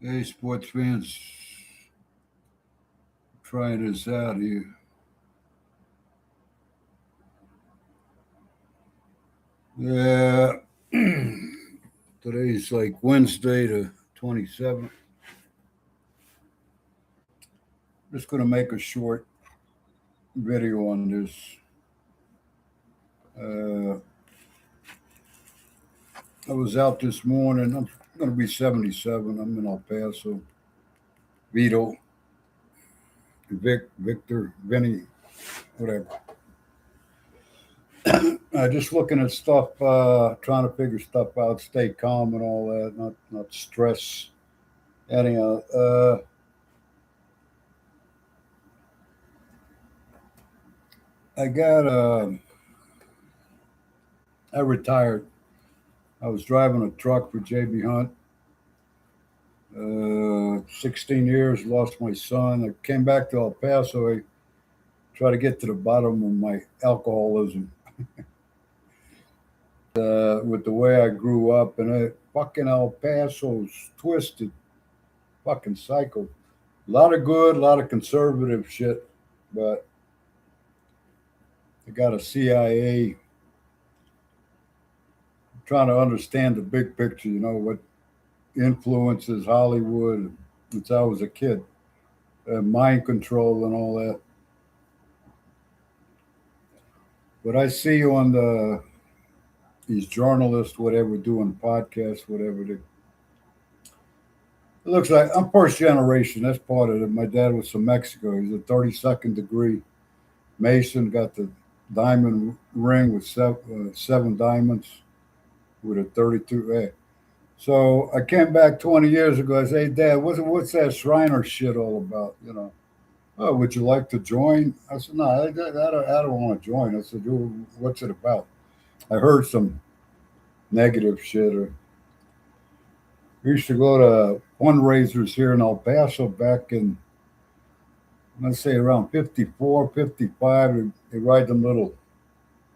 Hey, sports fans, try this out here. Yeah, today's like Wednesday the 27th. Just going to make a short video on this. Uh, I was out this morning. I'm going to be 77. I'm in El Paso. Vito, Victor, Vinny, whatever. Just looking at stuff, trying to figure stuff out, stay calm and all that, not stress. Anyhow, I got I retired. I was driving a truck for JB Hunt. 16 years, lost my son. I came back to El Paso. I tried to get to the bottom of my alcoholism with the way I grew up. And fucking El Paso's twisted, fucking psycho. A lot of good, a lot of conservative shit, but I got a CIA trying to understand the big picture, what influences Hollywood since I was a kid, mind control and all that. But I see on these journalists, whatever, doing podcasts, whatever. It looks like I'm first generation. That's part of it. My dad was from Mexico. He's a 32nd degree Mason. Got the diamond ring with seven diamonds with a 32. So I came back 20 years ago. I said, "Hey, Dad, what's that Shriner shit all about?" Oh, would you like to join? I said, "No, I don't want to join." I said, "What's it about?" I heard some negative shit. Or we used to go to fundraisers here in El Paso back in, let's say, around 54, 55. They ride them little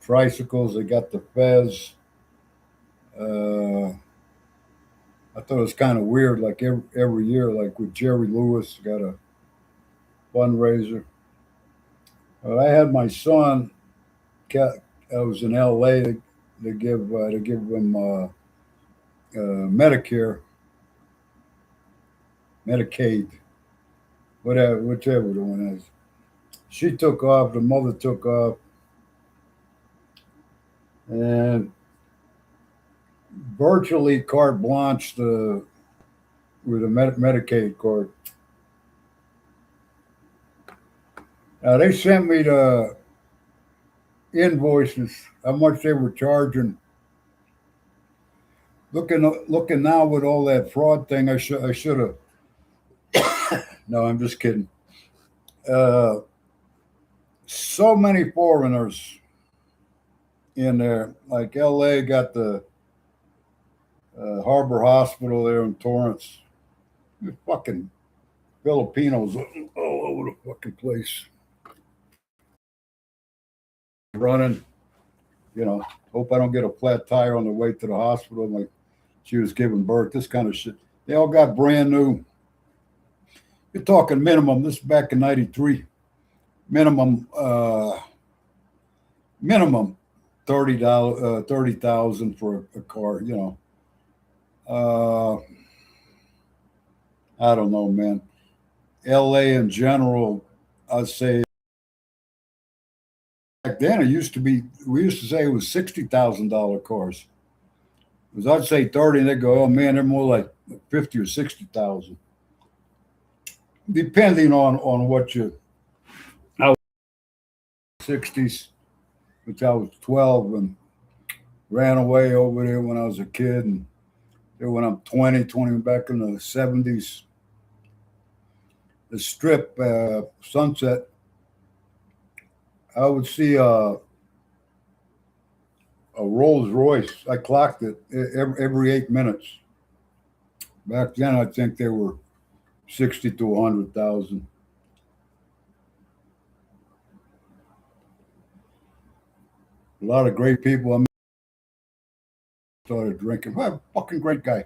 tricycles. They got the fez. Uh, I thought it was kind of weird. Like every year, like with Jerry Lewis, got a fundraiser. I had my son. I was in L.A. to give him Medicare, Medicaid, whatever, whichever the one is. She took off. The mother took off, and virtually carte blanche with a Medicaid card. Now they sent me the invoices, how much they were charging. Looking now with all that fraud thing, I should have. No, I'm just kidding. Uh, so many foreigners in there. Like L.A. got the Harbor Hospital there in Torrance. Fucking Filipinos all over the fucking place. Running, hope I don't get a flat tire on the way to the hospital. Like she was giving birth, this kind of shit. They all got brand new. You're talking minimum. This is back in '93. Minimum $30, 30,000 for a car. Uh, I don't know, man. L.A. in general, I'd say back then it used to be. We used to say it was $60,000 cars. Because I'd say 30, and they'd go, "Oh man, they're more like 50 or 60,000." Depending on what you. I was 60s, which I was 12 and ran away over there when I was a kid, and then when I'm 20 back in the 70s, the strip, Sunset, I would see a Rolls Royce. I clocked it every 8 minutes. Back then, I think they were 60 to 100,000. A lot of great people. I started drinking. Well, fucking great guy.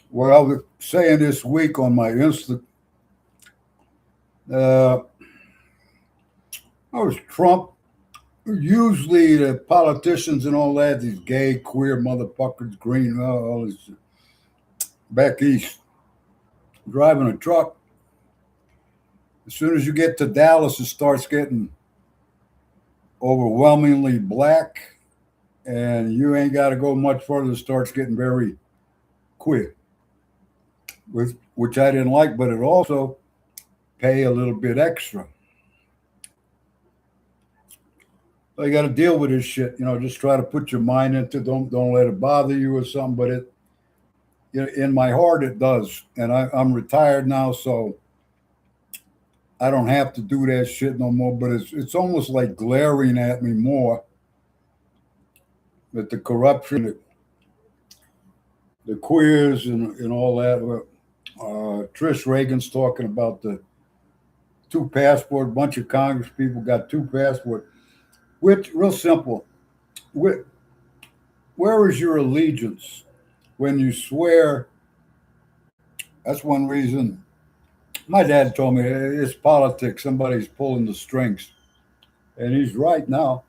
What I was saying this week on my Insta, uh, I was Trump. Usually the politicians and all that, these gay, queer motherfuckers, green, all this back east, driving a truck. As soon as you get to Dallas, it starts getting overwhelmingly black, and you ain't got to go much further. It starts getting very queer, which I didn't like, but it also pay a little bit extra. So you got to deal with this shit. Just try to put your mind into. Don't let it bother you or something. But in my heart, it does. And I'm retired now, so I don't have to do that shit no more. But it's almost like glaring at me more with the corruption, the queers, and all that. Trish Reagan's talking about the two passport. Bunch of Congress people got two passport. Which real simple. Where is your allegiance when you swear? That's one reason. My dad told me it's politics. Somebody's pulling the strings, and he's right now.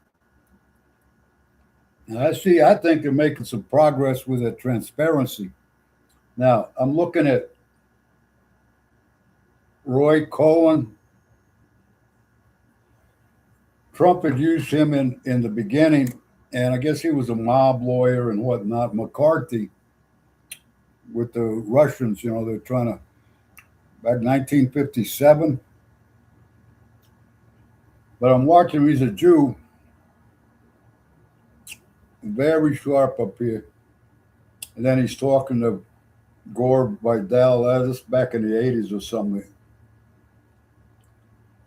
And I think they're making some progress with that transparency. Now, I'm looking at Roy Cohen. Trump had used him in the beginning, and I guess he was a mob lawyer and whatnot. McCarthy with the Russians, they're trying to, back 1957. But I'm watching him, he's a Jew, very sharp up here. And then he's talking to Gore Vidal, this back in the 80s or something.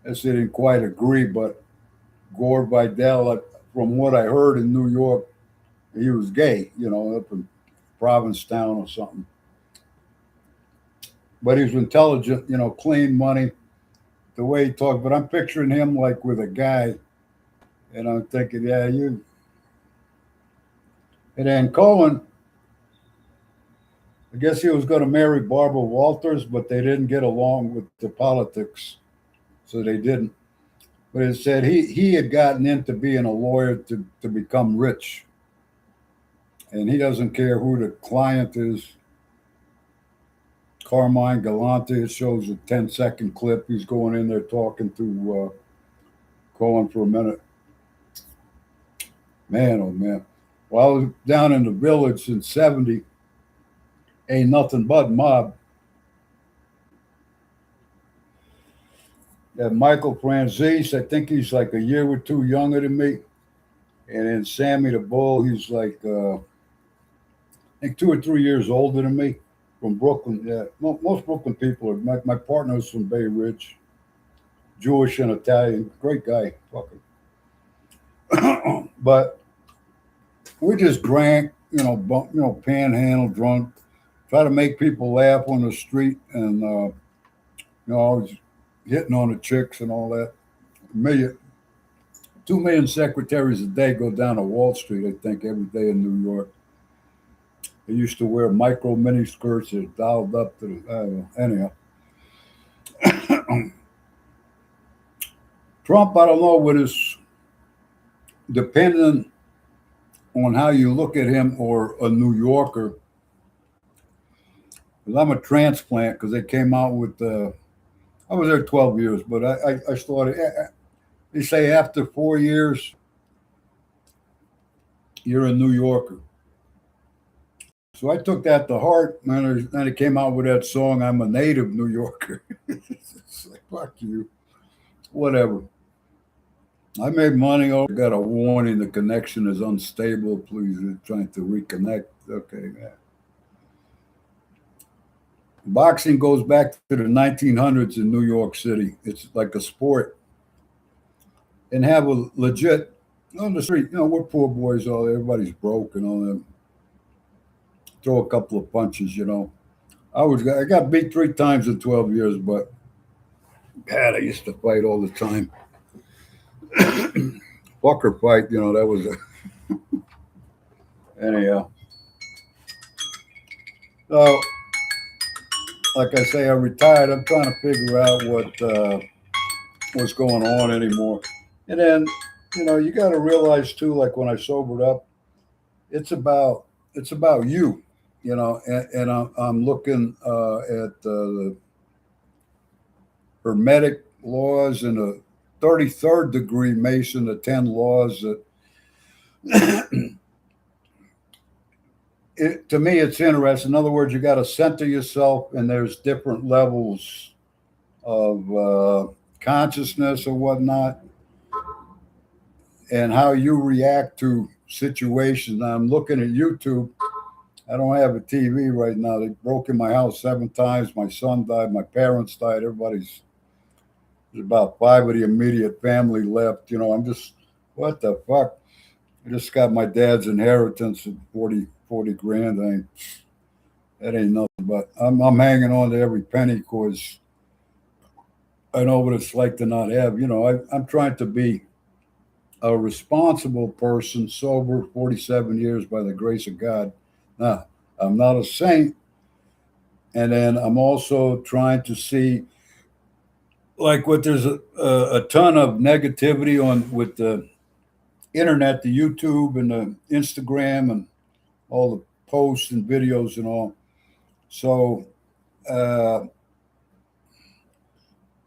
I didn't quite agree, but Gore Vidal, from what I heard in New York, he was gay, up in Provincetown or something. But he was intelligent, clean money, the way he talked. But I'm picturing him like with a guy, and I'm thinking, yeah, you. And then Cohen, I guess he was going to marry Barbara Walters, but they didn't get along with the politics, so they didn't. But it said he had gotten into being a lawyer to become rich. And he doesn't care who the client is. Carmine Galante, it shows a 10-second clip. He's going in there talking to Cohen for a minute. Man, oh man. Well, I was down in the village in 70. Ain't nothing but mob. That Michael Franzese, I think he's like a year or two younger than me. And then Sammy the Bull, he's like, I think 2 or 3 years older than me, from Brooklyn. Yeah, most Brooklyn people are. My partner's from Bay Ridge, Jewish and Italian, great guy, fucking. But we just drank, panhandle, drunk, try to make people laugh on the street, and I was hitting on the chicks and all that. 2 million secretaries a day go down to Wall Street, I think, every day in New York. They used to wear micro mini skirts that dialed up to the, anyhow. Trump, I don't know what is, depending on how you look at him or a New Yorker. Because I'm a transplant, because they came out with, I was there 12 years, but I started, they say after 4 years, you're a New Yorker. So I took that to heart, man. Then it came out with that song, I'm a native New Yorker. It's like, fuck you. Whatever. I made money. Oh, I got a warning. The connection is unstable. Please, trying to reconnect. Okay, man. Boxing goes back to the 1900s in New York City. It's like a sport. And have a legit, on the street, we're poor boys, all everybody's broke and all that. Throw a couple of punches, I got beat 3 times in 12 years, but God, I used to fight all the time. Fucker fight, that was anyhow. So like I say, I retired. I'm trying to figure out what's going on anymore. And then, you got to realize too, like when I sobered up, it's about it's about you, and I'm looking at the Hermetic laws and the 33rd degree Mason, the 10 laws that to me, it's interesting. In other words, you got to center yourself, and there's different levels of consciousness or whatnot, and how you react to situations. Now, I'm looking at YouTube. I don't have a TV right now. They broke in my house 7 times. My son died. My parents died. There's about 5 of the immediate family left. I'm just, what the fuck? I just got my dad's inheritance of 40 grand. That ain't nothing, but I'm hanging on to every penny because I know what it's like to not have. I'm trying to be a responsible person, sober, 47 years by the grace of God. Now, I'm not a saint. And then I'm also trying to see, like, there's a ton of negativity on with the internet, the YouTube and the Instagram and all the posts and videos and all. So, uh,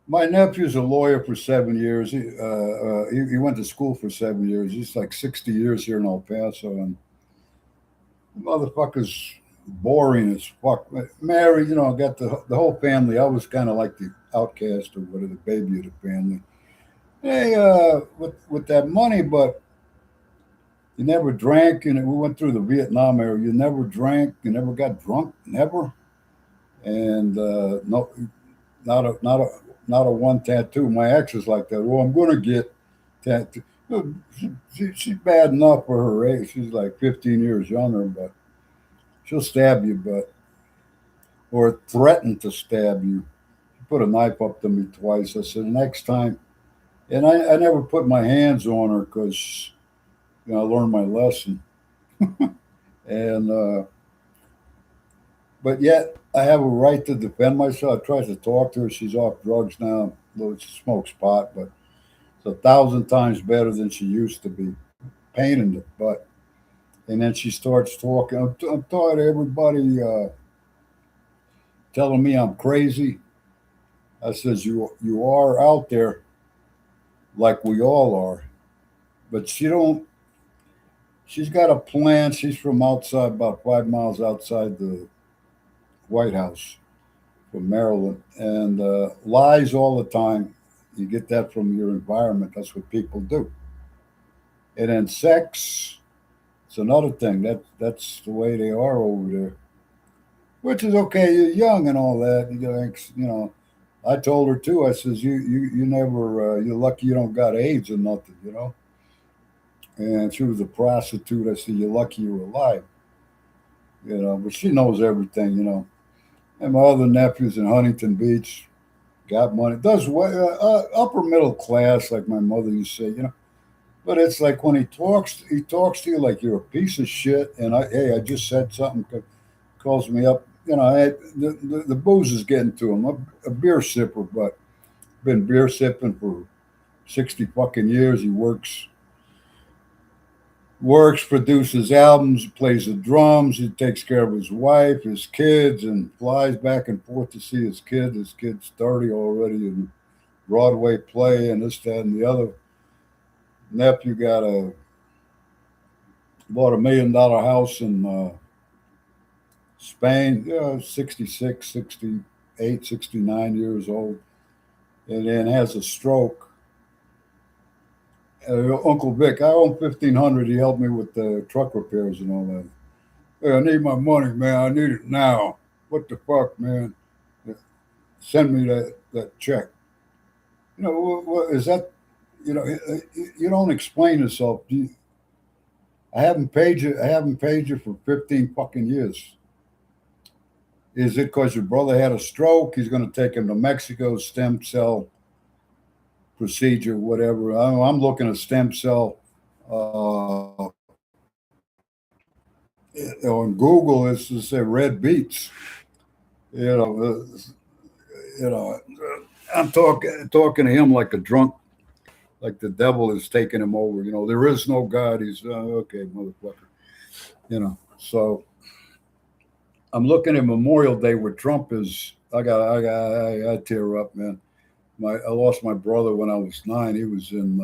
my nephew's a lawyer for 7 years. He went to school for 7 years. He's like 60 years here in El Paso, and the motherfucker's boring as fuck. Married, got the whole family. I was kind of like the outcast or whatever, the baby of the family. Hey, with that money, but you never drank, and we went through the Vietnam era. You never drank, you never got drunk, never, and no, not a one tattoo. My ex is like that. Well, I'm going to get tattoo. She's bad enough for her age. She's like 15 years younger, but she'll stab you, or threaten to stab you. She put a knife up to me twice. I said, next time, and I never put my hands on her because I learned my lesson. And but yet I have a right to defend myself. I tried to talk to her. She's off drugs now. Though she smokes pot, but it's 1,000 times better than she used to be. Pain in the butt. And then she starts talking. I'm tired of everybody telling me I'm crazy. I says, you are out there like we all are. But she's got a plan. She's from outside, about 5 miles outside the White House, from Maryland, and lies all the time. You get that from your environment. That's what people do. And then sex, it's another thing. That's the way they are over there, which is okay. You're young and all that. I told her too. I says, you never. You're lucky you don't got AIDS or nothing. And she was a prostitute. I said, you're lucky you were alive. But she knows everything. And my other nephew's in Huntington Beach, got money, does upper middle class, like my mother used to say. But it's like when he talks to you like you're a piece of shit. And I just said something, calls me up. The booze is getting to him. A beer sipper, but been beer sipping for 60 fucking years. He works, produces albums, plays the drums. He takes care of his wife, his kids, and flies back and forth to see his kid. His kid's 30 already in Broadway play and this, that, and the other. Nephew bought $1 million house in Spain. 66, 68, 69 years old, and then has a stroke. Uncle Vic, I own 1,500. He helped me with the truck repairs and all that. Hey, I need my money, man. I need it now. What the fuck, man? Send me that check. What is that? You don't explain yourself. I haven't paid you. I haven't paid you for 15 fucking years. Is it because your brother had a stroke? He's going to take him to Mexico, stem cell procedure, whatever. I'm looking at stem cell on Google. It's to say red beets. You know, you know, I'm talking to him like a drunk, like the devil is taking him over. You know, there is no God. He's okay, motherfucker. You know, so I'm looking at Memorial Day where Trump is. I tear up, man. I lost my brother when I was 9. He was in.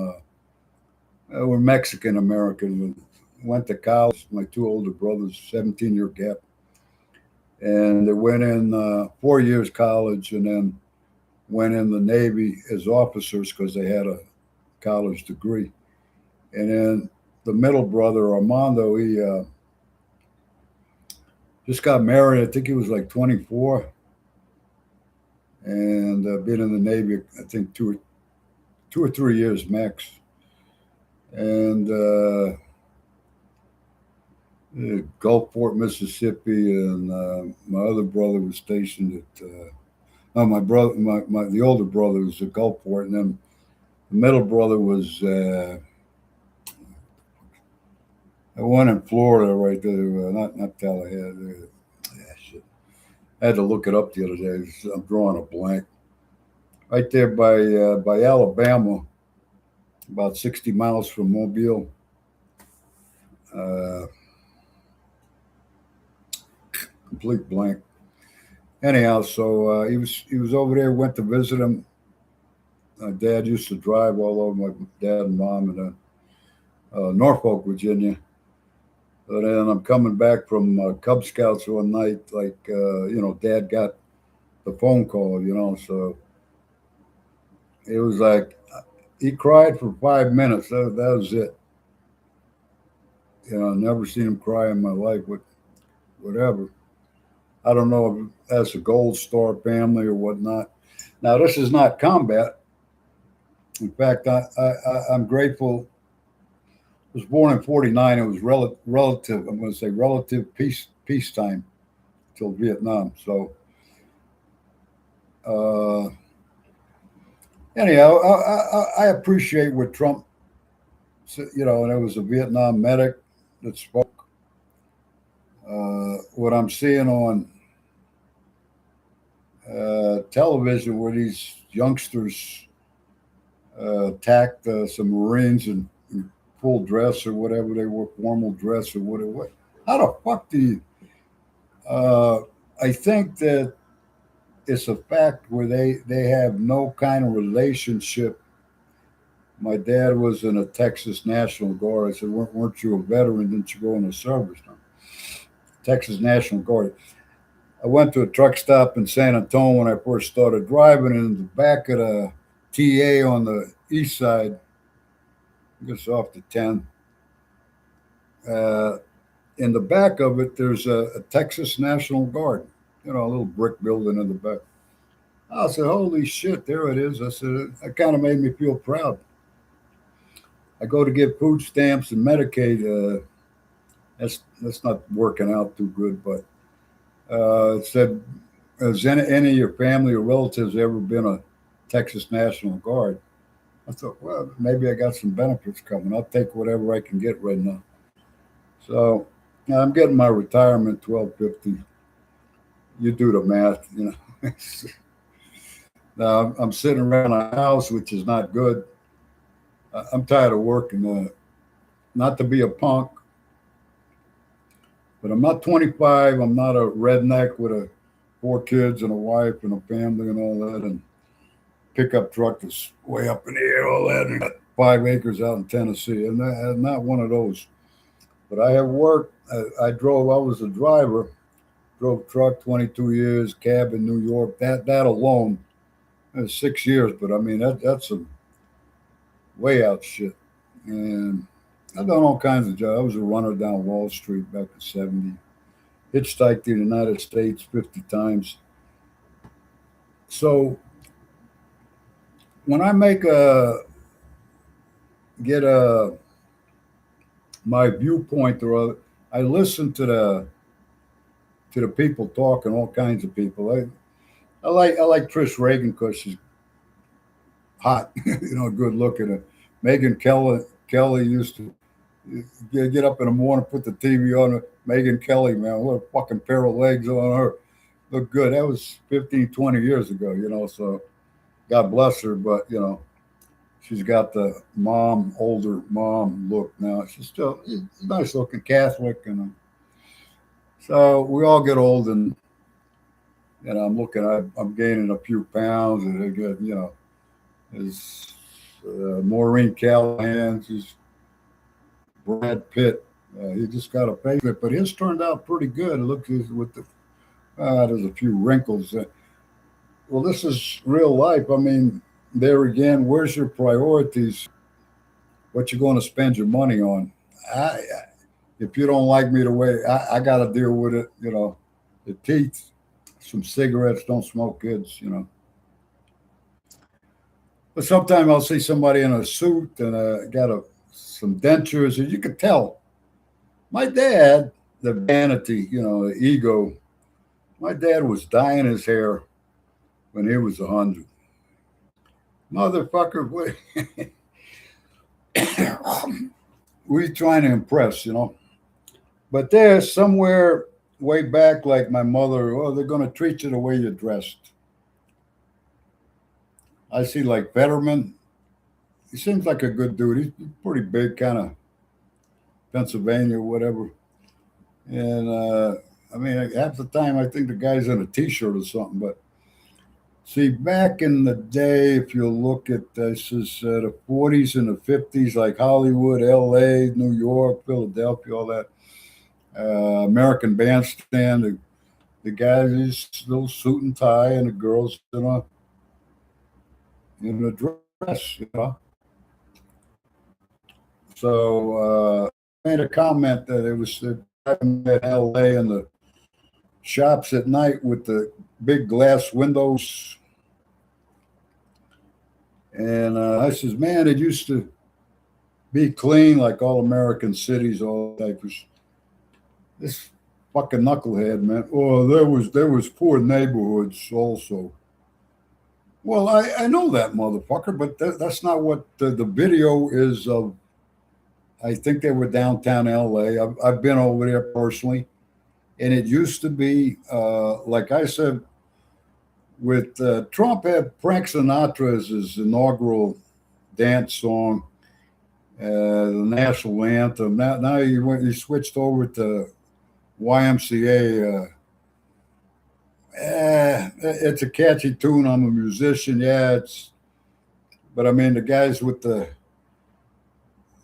We're Mexican American. Went to college. My two older brothers, 17-year gap, and they went in 4 years college, and then went in the Navy as officers because they had a college degree. And then the middle brother, Armando, he just got married. I think he was like 24, and been in the Navy, I think 2 or 3 years max. And Gulfport, Mississippi, and my other brother was stationed at. No, my brother, the older brother was at Gulfport, and then the middle brother was one in Florida, right there, not Tallahassee. Yeah, shit. I had to look it up the other day. I'm drawing a blank. Right there by Alabama, about 60 miles from Mobile. Uh, Complete blank. Anyhow, so he was over there. Went to visit him. My dad used to drive all over my dad and mom in Norfolk, Virginia. But then I'm coming back from Cub Scouts one night, like Dad got the phone call, so it was like he cried for 5 minutes. That was it. Never seen him cry in my life. With whatever. I don't know if that's a Gold Star family or whatnot. Now this is not combat. In fact, I'm grateful. I was born in '49. It was relative. I'm going to say relative peacetime till Vietnam. So anyhow, I appreciate what Trump, and it was a Vietnam medic that spoke. What I'm seeing on television, where these youngsters attacked some Marines in full dress or whatever they were, formal dress or whatever. How the fuck do you? I think that it's a fact where they have no kind of relationship. My dad was in a Texas National Guard. I said, weren't you a veteran? Didn't you go in the service? No. Texas National Guard. I went to a truck stop in San Antonio when I first started driving, and in the back of the TA on the east side, I guess off the 10, in the back of it, there's a Texas National Guard, a little brick building in the back. I said, holy shit, there it is. I said, that kind of made me feel proud. I go to get food stamps and Medicaid. That's not working out too good, but it said, has any of your family or relatives ever been a Texas National Guard? I thought, well, maybe I got some benefits coming. I'll take whatever I can get right now. So I'm getting my retirement, 1250. You do the math. Now I'm sitting around a house, which is not good. I'm tired of working. Not to be a punk, but I'm not 25. I'm not a redneck with 4 kids and a wife and a family and all that, and pickup truck that's way up in the air, all that, and got 5 acres out in Tennessee. And I'm not one of those. But I have worked. I drove. I was a driver. Drove truck 22 years, cab in New York. That alone, 6 years. But I mean that's some way out shit. And I've done all kinds of jobs. I was a runner down Wall Street back in '70. Hitchhiked to the United States 50 times. So when I get my viewpoint, or I listen to the people talking, all kinds of people. I like Trish Reagan because she's hot, good looking. Megan Kelly used to get up in the morning, put the TV on. Megan Kelly, man, what a fucking pair of legs on her. looked good. That was 15, 20 years ago, so God bless her. But, she's got the older mom look now. She's still a nice looking Catholic. And so we all get old, and I'm looking, I'm gaining a few pounds, and again, is Maureen Callahan, she's Brad Pitt. He just got a facelift, but his turned out pretty good. It looks with there's a few wrinkles. Well, this is real life. I mean, there again, where's your priorities? What you going to spend your money on? I, if you don't like me the way I got to deal with it, the teeth, some cigarettes, don't smoke, kids. But sometimes I'll see somebody in a suit and got some dentures, and you could tell. My dad, the vanity, the ego. My dad was dyeing his hair when he was 100. Motherfucker, we trying to impress. But there's somewhere way back, like my mother, oh, they're going to treat you the way you're dressed. I see like Fetterman. He seems like a good dude. He's pretty big, kind of Pennsylvania, or whatever. And I mean, half the time I think the guy's in a t-shirt or something. But see, back in the day, if you look at this, is the 40s and the 50s, like Hollywood, L.A., New York, Philadelphia, all that. American Bandstand, the guys is still suit and tie, and the girls in a dress. So I made a comment that it was in L.A. and the shops at night with the big glass windows. And I says, man, it used to be clean like all American cities, all types. This fucking knucklehead, man. Oh, there was poor neighborhoods also. Well, I know that motherfucker, but that's not what the video is of. I think they were downtown LA. I've been over there personally. And it used to be, like I said, with Trump had Frank Sinatra as his inaugural dance song, the national anthem. Now he switched over to YMCA. It's a catchy tune. I'm a musician. Yeah, but I mean the guys with the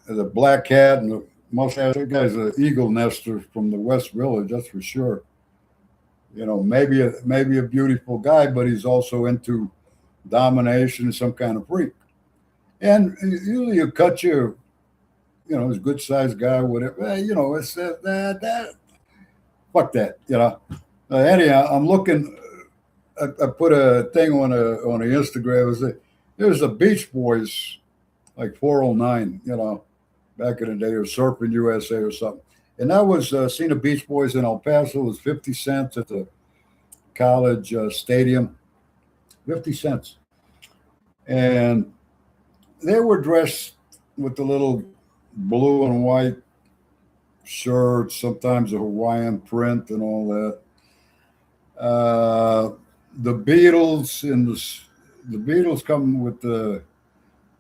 black hat and the mustache. That guy's an eagle nester from the West Village. That's for sure. Maybe a beautiful guy, but he's also into domination, some kind of freak. And usually you cut your, he's a good sized guy, whatever. It's that. Fuck that. Anyhow, I'm looking. I put a thing on the Instagram. There's a Beach Boys, like 409. Back in the day, or Surfing USA or something. And that was seen the Beach Boys in El Paso. It was 50 cents at the college stadium. 50 cents. And they were dressed with the little blue and white shirts, sometimes a Hawaiian print and all that. The Beatles the Beatles come with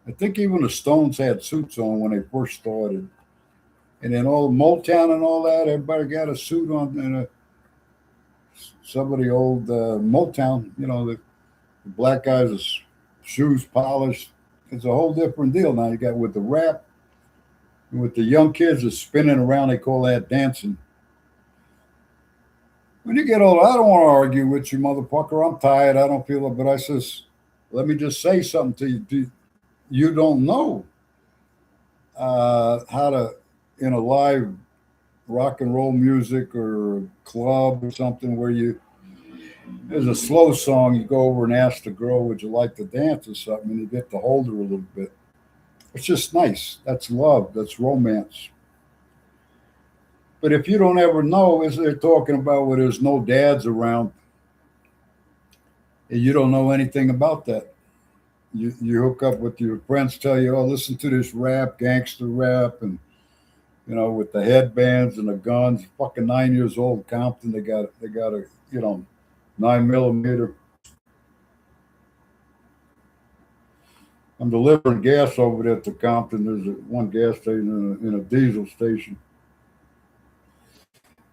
I think even the Stones had suits on when they first started. And then all Motown and all that, everybody got a suit on, and some of the old Motown, the black guys' shoes polished. It's a whole different deal now. You got with the rap, with the young kids are spinning around. They call that dancing. When you get older, I don't want to argue with you, motherfucker. I'm tired. I don't feel it. But I says, let me just say something to you. You don't know how to, in a live rock and roll music or club or something where there's a slow song, you go over and ask the girl, would you like to dance or something, and you get to hold her a little bit. It's just nice. That's love. That's romance. But if you don't ever know, as they're talking about where there's no dads around, and you don't know anything about that. You hook up with your friends, tell you, oh, listen to this rap, gangster rap, and with the headbands and the guns. Fucking 9 years old, Compton. They got a 9 millimeter. I'm delivering gas over there to Compton. There's one gas station and a diesel station.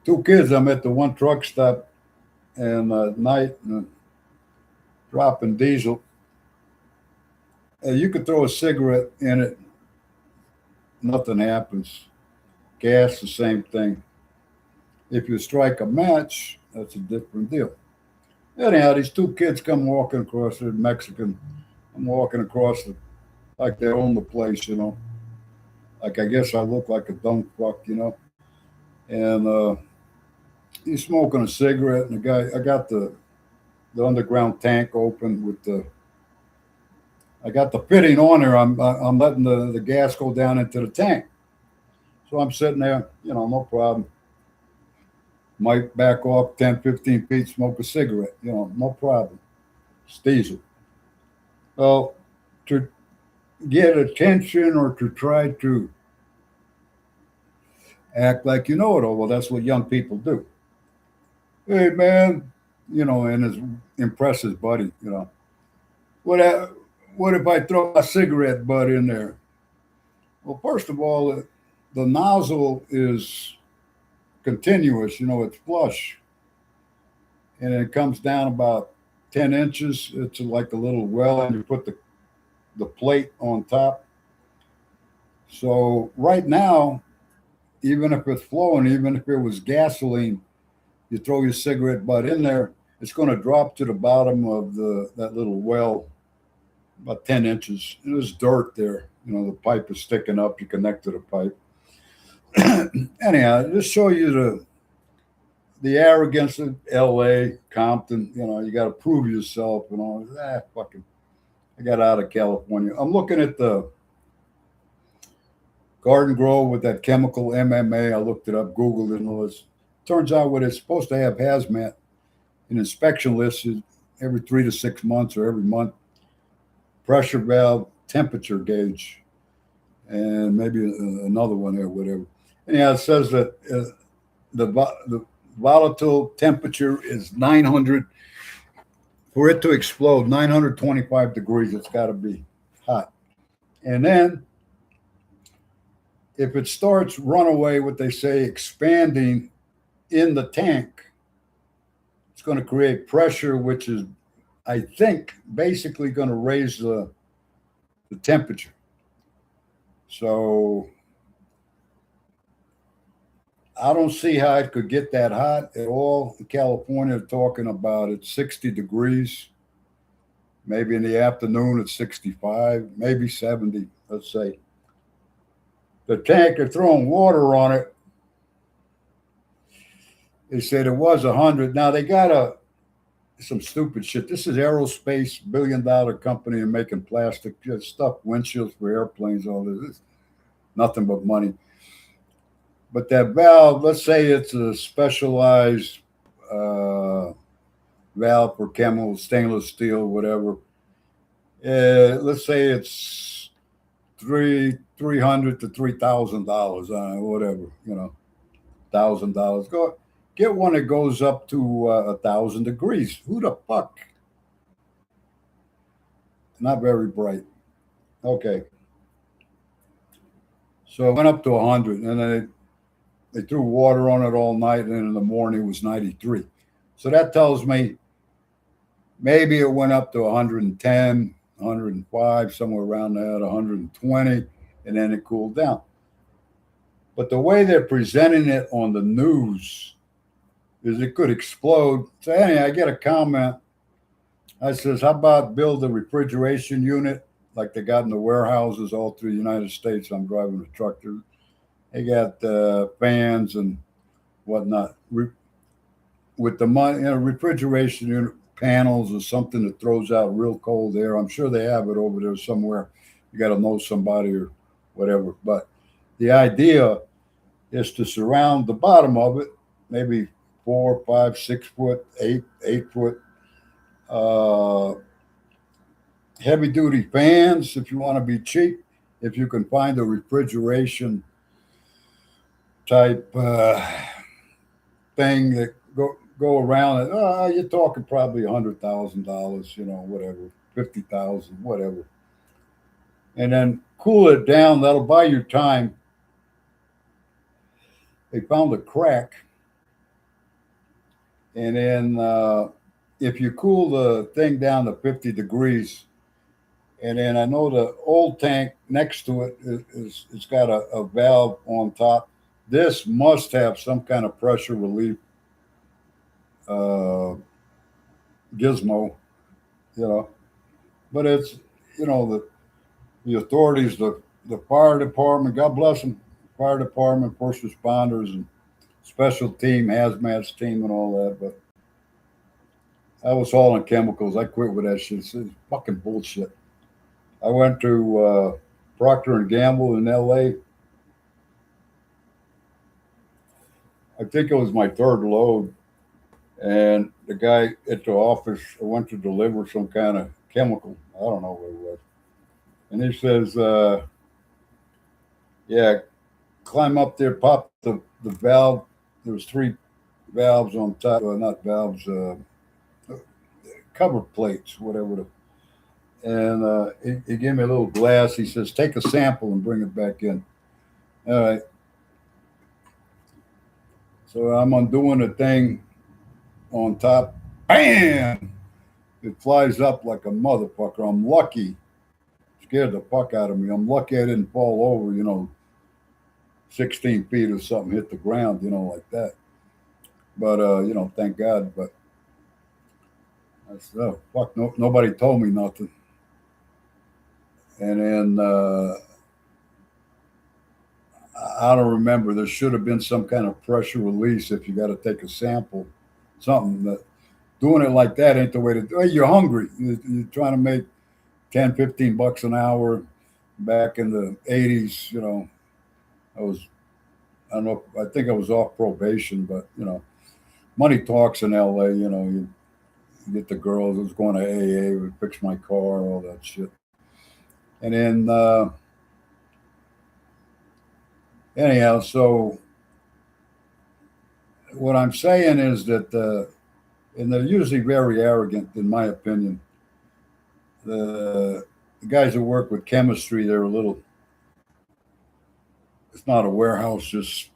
Two kids. I'm at the one truck stop and night dropping diesel. You could throw a cigarette in it, nothing happens. Gas, the same thing. If you strike a match, that's a different deal. Anyhow, these two kids come walking across. They're Mexican. I'm walking across like they own the place, you know. Like I guess I look like a dumb fuck, you know. And he's smoking a cigarette, and the guy, I got the underground tank open with I got the fitting on there. I'm letting the gas go down into the tank. So I'm sitting there, you know, no problem. Might back off 10, 15 feet, smoke a cigarette, you know, no problem. It's diesel. Well, to get attention or to try to act like you know it all, well, that's what young people do. Hey, man, you know, and impress his buddy, you know. What, uh, what if I throw a cigarette butt in there? Well, first of all, the nozzle is continuous, you know, it's flush, and it comes down about 10 inches. It's like a little well, and you put the plate on top. So right now, even if it's flowing, even if it was gasoline, you throw your cigarette butt in there, it's going to drop to the bottom of that little well, about 10 inches. And there's dirt there. You know, the pipe is sticking up. You connect to the pipe. Anyhow, just show you the arrogance of L.A., Compton. You know, you got to prove yourself and all. Fucking. I got out of California. I'm looking at the Garden Grove with that chemical MMA. I looked it up, Googled it, and all this. Turns out what it's supposed to have hazmat, an inspection list is every 3 to 6 months or every month, pressure valve, temperature gauge, and maybe another one there, whatever. Anyhow, it says that the volatile temperature is 900. For it to explode, 925 degrees, it's got to be hot. And then if it starts runaway, what they say, expanding in the tank, it's going to create pressure, which is, I think, basically going to raise the temperature. So I don't see how it could get that hot at all. In California, they're talking about it's 60 degrees. Maybe in the afternoon it's 65, maybe 70, let's say. The tank, they're throwing water on it. They said it was 100. Now they got some stupid shit. This is aerospace, $1 billion company and making plastic stuff, windshields for airplanes, all this. It's nothing but money. But that valve, let's say it's a specialized valve for chemicals, stainless steel, whatever. Let's say it's $300 to $3,000, whatever, you know, $1,000. Go get one that goes up to 1,000 degrees. Who the fuck? Not very bright. Okay. So it went up to 100, and then they threw water on it all night, and then in the morning it was 93. So that tells me maybe it went up to 110, 105, somewhere around that, 120, and then it cooled down. But the way they're presenting it on the news is it could explode. So anyway, I get a comment. I says, how about build a refrigeration unit like they got in the warehouses all through the United States? I'm driving a truck. They got fans and whatnot. With the money, you know, refrigeration unit panels or something that throws out real cold air. I'm sure they have it over there somewhere. You got to know somebody or whatever. But the idea is to surround the bottom of it, maybe 4, 5, 6 foot, 8 foot, heavy duty fans if you want to be cheap. If you can find a refrigeration type thing that go around. You're talking probably $100,000, whatever, 50,000, whatever, and then cool it down. That'll buy you time. They found a crack, and then if you cool the thing down to 50 degrees, and then I know the old tank next to it it's got a valve on top. This must have some kind of pressure relief uh, gizmo, you know. But it's the authorities, the fire department, God bless them, fire department, first responders, and special team, hazmat team, and all that. But I was hauling chemicals. I quit with that shit. It's fucking bullshit. I went to Procter and Gamble in L.A. I think it was my third load, and the guy at the office, I went to deliver some kind of chemical. I don't know what it was, and he says, "Yeah, climb up there, pop the valve. There was three valves on top, not valves, cover plates, whatever." And he gave me a little glass. He says, "Take a sample and bring it back in." All right. So I'm undoing the thing on top. Bam! It flies up like a motherfucker. I'm lucky. Scared the fuck out of me. I'm lucky I didn't fall over, 16 feet or something, hit the ground, like that. But, thank God. But I said, oh, fuck, no, nobody told me nothing. And then I don't remember. There should have been some kind of pressure release if you got to take a sample, something that doing it like that ain't the way to do it. You're hungry. You're trying to make 10, 15 bucks an hour. Back in the 80s, I don't know, I think I was off probation, but, money talks in LA, you get the girls. I was going to AA, would fix my car, all that shit. And then, anyhow, so what I'm saying is that, and they're usually very arrogant, in my opinion. The guys that work with chemistry, they're a little, it's not a warehouse just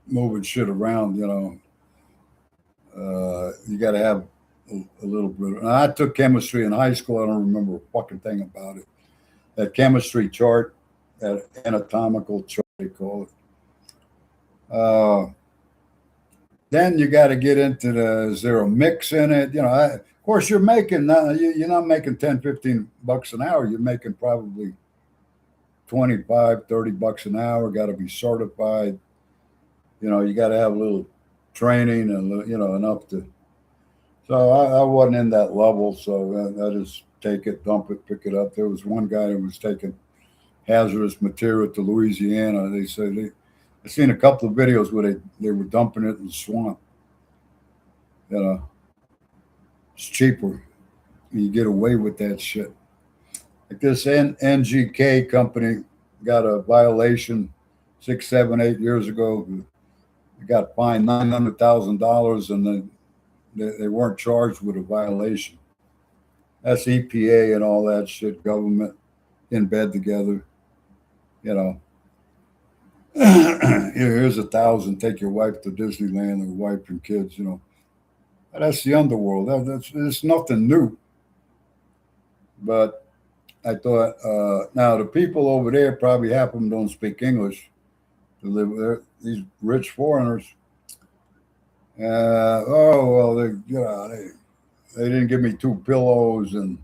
moving shit around, you got to have a little bit. And I took chemistry in high school. I don't remember a fucking thing about it. That chemistry chart, that anatomical chart, they call it. Then you got to get into is there a mix in it? Of course, you're making, you're not making 10, 15 bucks an hour. You're making probably 25, 30 bucks an hour. Got to be certified. You got to have a little training and, enough to. So I wasn't in that level. So I just take it, dump it, pick it up. There was one guy that was taking hazardous material to Louisiana. They said I seen a couple of videos where they were dumping it in the swamp. It's cheaper. You get away with that shit. Like this NGK company got a violation 6, 7, 8 years ago. They got fined $900,000, and they weren't charged with a violation. That's EPA and all that shit. Government in bed together. Here's $1,000. Take your wife to Disneyland, or wife and kids. That's the underworld. That's nothing new. But I thought, now the people over there, probably half of them don't speak English to live there. These rich foreigners. They didn't give me 2 pillows, and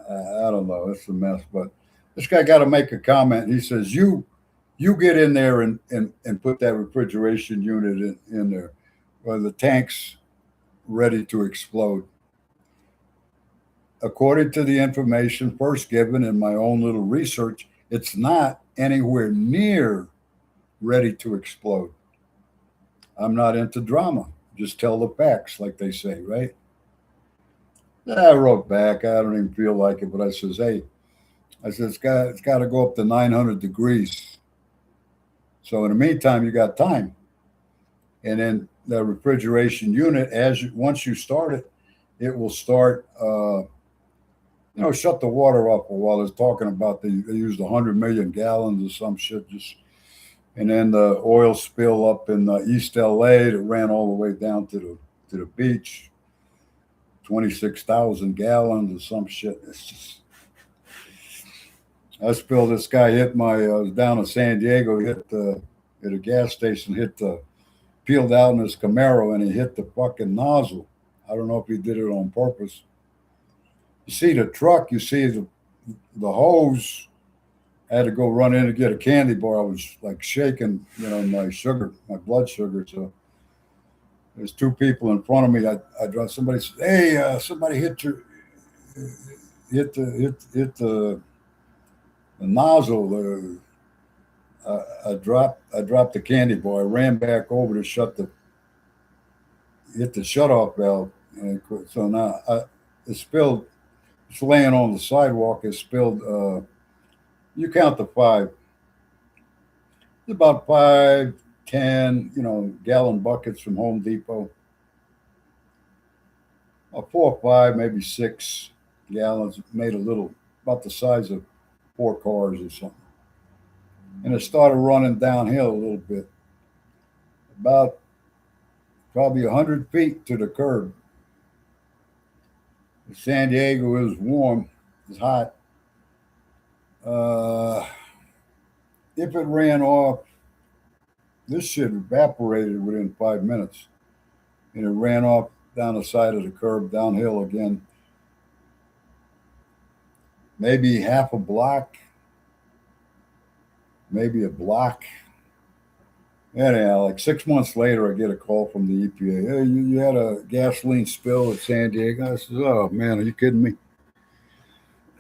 I don't know. It's a mess. But this guy got to make a comment. He says, "You get in there and put that refrigeration unit in there, or the tank's ready to explode." According to the information first given in my own little research, it's not anywhere near ready to explode. I'm not into drama. Just tell the facts, like they say, right? I wrote back. I don't even feel like it, but I says, "Hey," I said, it's got to go up to 900 degrees. So in the meantime, you got time. And then that refrigeration unit, once you start it, it will start. Shut the water up a while. It's talking about they used 100 million gallons or some shit, and then the oil spill up in East LA that ran all the way down to the beach. 26,000 gallons or some shit. It's just. I spilled. This guy hit I was down in San Diego. At a gas station. Peeled out in his Camaro, and he hit the fucking nozzle. I don't know if he did it on purpose. You see the truck. You see the hose. I had to go run in to get a candy bar. I was like shaking, my blood sugar. So there's two people in front of me. I drive. Somebody said, "Hey, somebody hit the nozzle." I dropped the candy bar. I ran back over to hit the shutoff valve. So now it spilled. It's laying on the sidewalk. It spilled. You count the 5. It's about 5, 10, gallon buckets from Home Depot. 4 or 5, maybe 6 gallons. Made a little, about the size of 4 cars or something. And it started running downhill a little bit, about probably 100 feet to the curb. San Diego is warm, it's hot. If it ran off, this shit evaporated within 5 minutes, and it ran off down the side of the curb, downhill again, maybe half a block. Maybe a block. Anyhow, like 6 months later, I get a call from the EPA. Hey, you had a gasoline spill at San Diego. I said, "Oh man, are you kidding me?"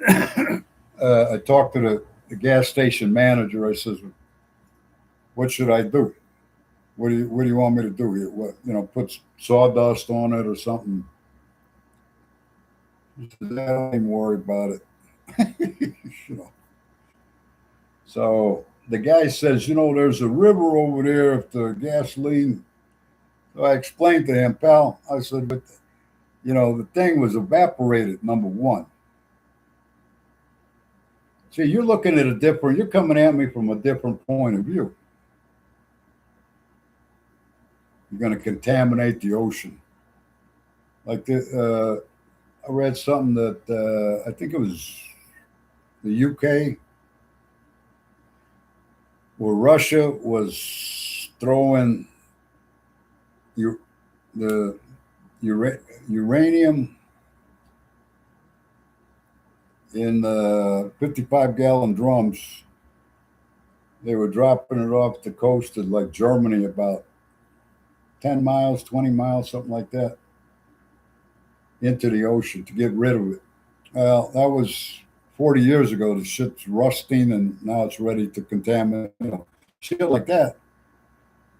I talked to the gas station manager. I says, "What should I do? What do you want me to do here? What, put sawdust on it or something?" He says, "I don't even worry about it." So the guy says, "There's a river over there if the gasoline." So I explained to him, "Pal," I said, "but, the thing was evaporated, number one. See, you're coming at me from a different point of view. You're going to contaminate the ocean." Like I read something that I think it was the UK, where Russia was throwing the uranium in the 55-gallon drums. They were dropping it off the coast of like Germany, about 10 miles, 20 miles, something like that, into the ocean to get rid of it. Well, that was 40 years ago. The shit's rusting, and now it's ready to contaminate. Shit like that.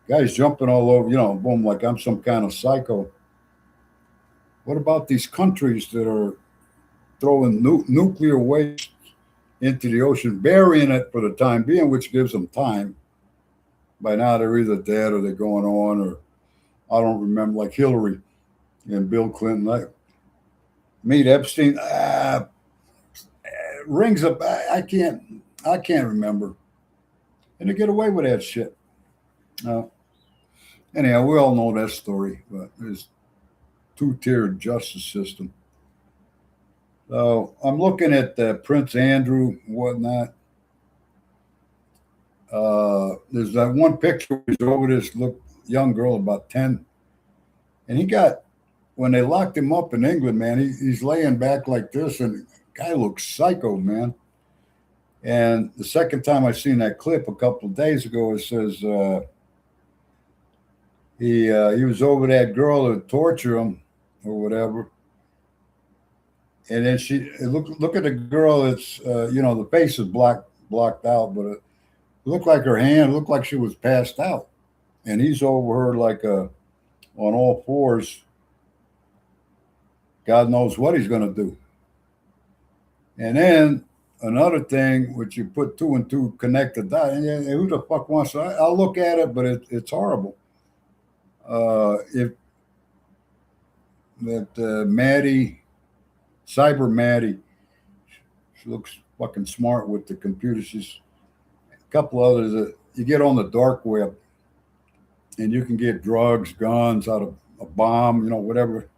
Guys jumping all over, boom, like I'm some kind of psycho. What about these countries that are throwing nuclear waste into the ocean, burying it for the time being, which gives them time? By now, they're either dead or they're going on, or I don't remember, like Hillary and Bill Clinton. Like, meet Epstein. Rings up. I can't remember. And to get away with that shit. Anyhow, we all know that story, but there's two-tiered justice system. So I'm looking at Prince Andrew and whatnot. There's that one picture where he's over this young girl, about 10. And when they locked him up in England, man, he's laying back like this, and the guy looks psycho, man. And the second time I seen that clip a couple of days ago, it says he was over that girl to torture him or whatever. And then look at the girl. It's the face is blocked out, but it looked like her hand looked like she was passed out, and he's over her like on all fours. God knows what he's going to do. And then another thing, which you put 2 and 2 connect the dot, and who the fuck wants to? I'll look at it, but it's horrible. If that Maddie, Cyber Maddie, she looks fucking smart with the computer. She's a couple others that you get on the dark web and you can get drugs, guns out of a bomb, whatever,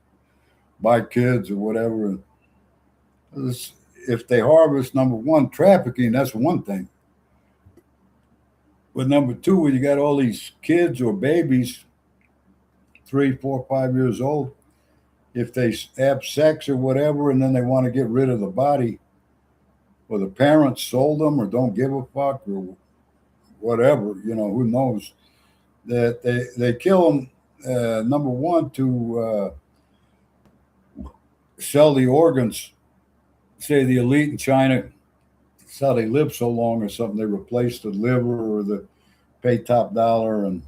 buy kids or whatever. If they harvest, number one, trafficking, that's one thing. But number two, when you got all these kids or babies, 3, 4, 5 years old, if they have sex or whatever, and then they want to get rid of the body, or the parents sold them or don't give a fuck or whatever, who knows, that they kill them, number one, to sell the organs. Say the elite in China, it's how they live so long or something. They replace the liver or the pay top dollar, and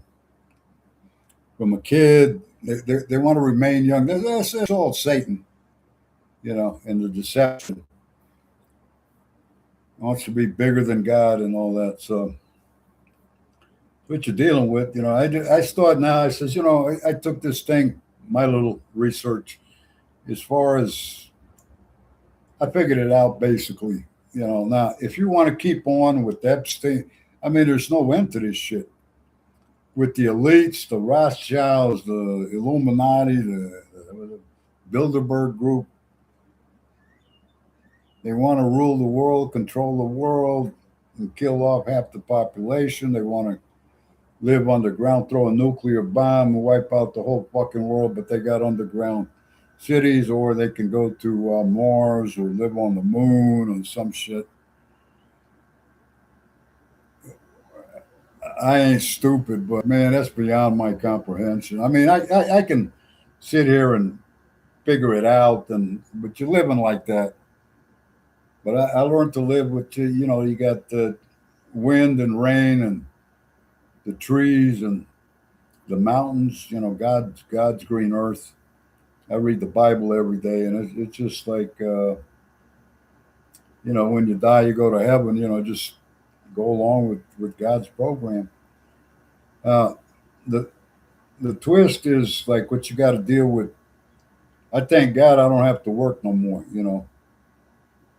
from a kid, they want to remain young. That's all Satan, and the deception. Wants to be bigger than God and all that. So, what you're dealing with, I start now. I says, I took this thing, my little research, as far as I figured it out basically. Now if you want to keep on with Epstein, I mean, there's no end to this shit. With the elites, the Rothschilds, the Illuminati, the Bilderberg Group, they want to rule the world, control the world, and kill off half the population. They want to live underground, throw a nuclear bomb and wipe out the whole fucking world, but they got underground cities, or they can go to Mars or live on the moon or some shit. I ain't stupid, but man, that's beyond my comprehension. I mean, I can sit here and figure it out, but you're living like that. But I learned to live with you got the wind and rain and the trees and the mountains. God's green earth. I read the Bible every day, and it's just like when you die, you go to heaven. Just go along with God's program. The the twist is like what you got to deal with. I thank God I don't have to work no more.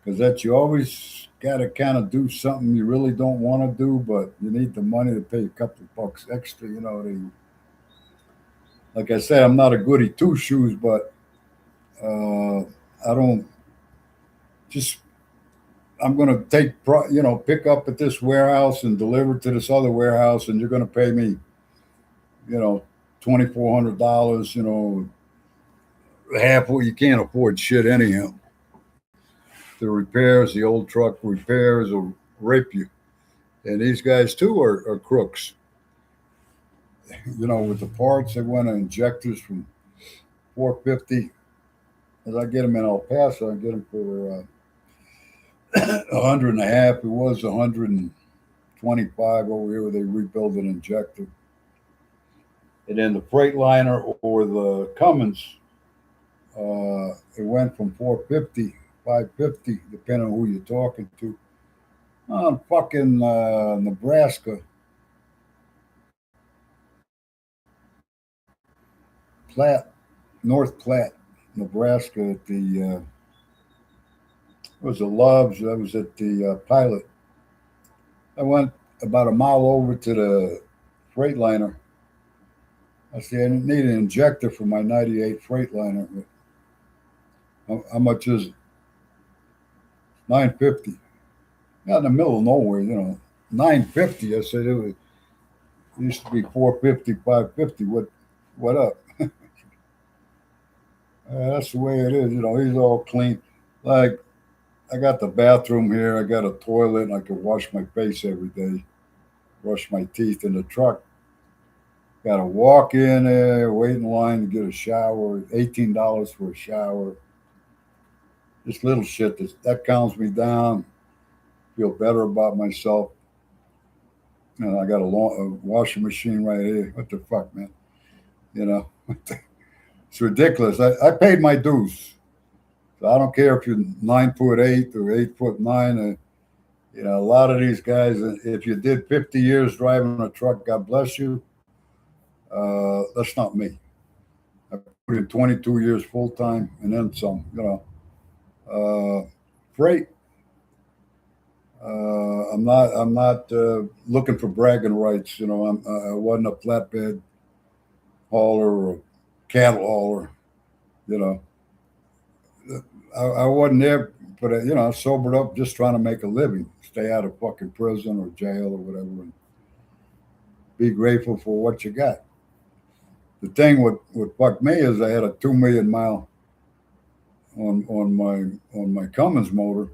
Because that you always got to kind of do something you really don't want to do, but you need the money to pay a couple of bucks extra. Like I said, I'm not a goody two shoes, but I don't just. I'm going to pick up at this warehouse and deliver to this other warehouse, and you're going to pay me, $2,400. Half what you can't afford shit anyhow. The repairs, the old truck repairs will rape you. And these guys too are crooks. With the parts, they went to injectors from 450. As I get them in El Paso, I get them for 100 and a half. It was 125 over here where they rebuild an injector. And then the Freightliner or the Cummins, it went from 450, 550, depending on who you're talking to. Fucking Nebraska. North Platte, Nebraska at the, it was the Loves, that was at the Pilot. I went about a mile over to the Freightliner. I said, I need an injector for my 98 Freightliner. How much is it? $950. Not in the middle of nowhere, $950. I said it used to be $450, $550. What up? That's the way it is. He's all clean. Like, I got the bathroom here. I got a toilet, and I can wash my face every day, brush my teeth in the truck. Got to walk in there, wait in line to get a shower, $18 for a shower. This little shit that calms me down. Feel better about myself. And I got a washing machine right here. What the fuck, man? It's ridiculous. I paid my dues. So I don't care if you're 9'8" or 8'9". A lot of these guys, if you did 50 years driving a truck, God bless you. That's not me. I put in 22 years full time and then some. Freight. I'm not looking for bragging rights. I wasn't a flatbed hauler or a cattle hauler. You know, I wasn't there, but I sobered up just trying to make a living, stay out of fucking prison or jail or whatever, and be grateful for what you got. The thing what fucked me is I had a 2 million mile on my Cummins motor,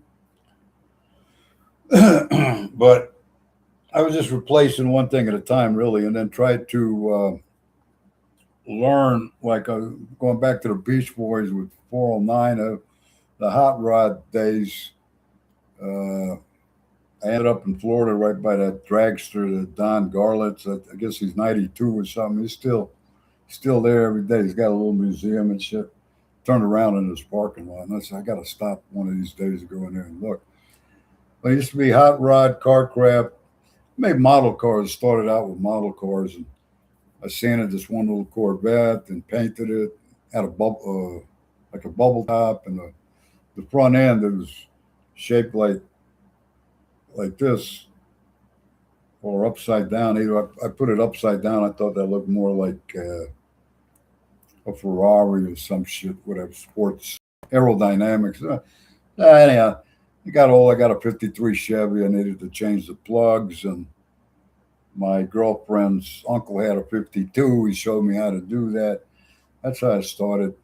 but I was just replacing one thing at a time, really, and then tried to learn, like going back to the Beach Boys with 409, the hot rod days. I ended up in Florida right by that dragster, the Don Garlett's. I guess he's 92 or something. He's still there every day. He's got a little museum and shit. Turned around in his parking lot, and I said, I got to stop one of these days to go in there and look. But it used to be hot rod, car craft. Made model cars. Started out with model cars, and I sanded this one little Corvette and painted it. Had a bubble, like a bubble top, and the front end it was shaped like this or upside down. Either I put it upside down. I thought that looked more like a Ferrari or some shit, whatever, sports aerodynamics. Anyhow, it got old. I got a 53 Chevy. I needed to change the plugs, and my girlfriend's uncle had a 52. He showed me how to do that. That's how I started.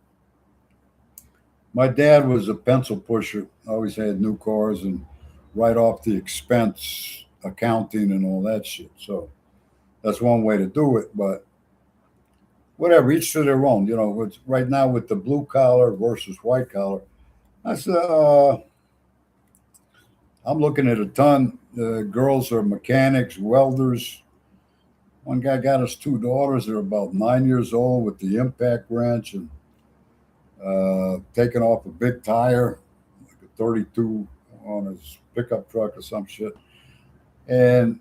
My dad was a pencil pusher. Always had new cars and write off the expense accounting and all that shit. So that's one way to do it. But whatever, each to their own. Right now with the blue collar versus white collar, that's I'm looking at a ton. The girls are mechanics, welders. One guy got us two daughters. They're about 9 years old with the impact wrench and taking off a big tire, like a 32 on his pickup truck or some shit. And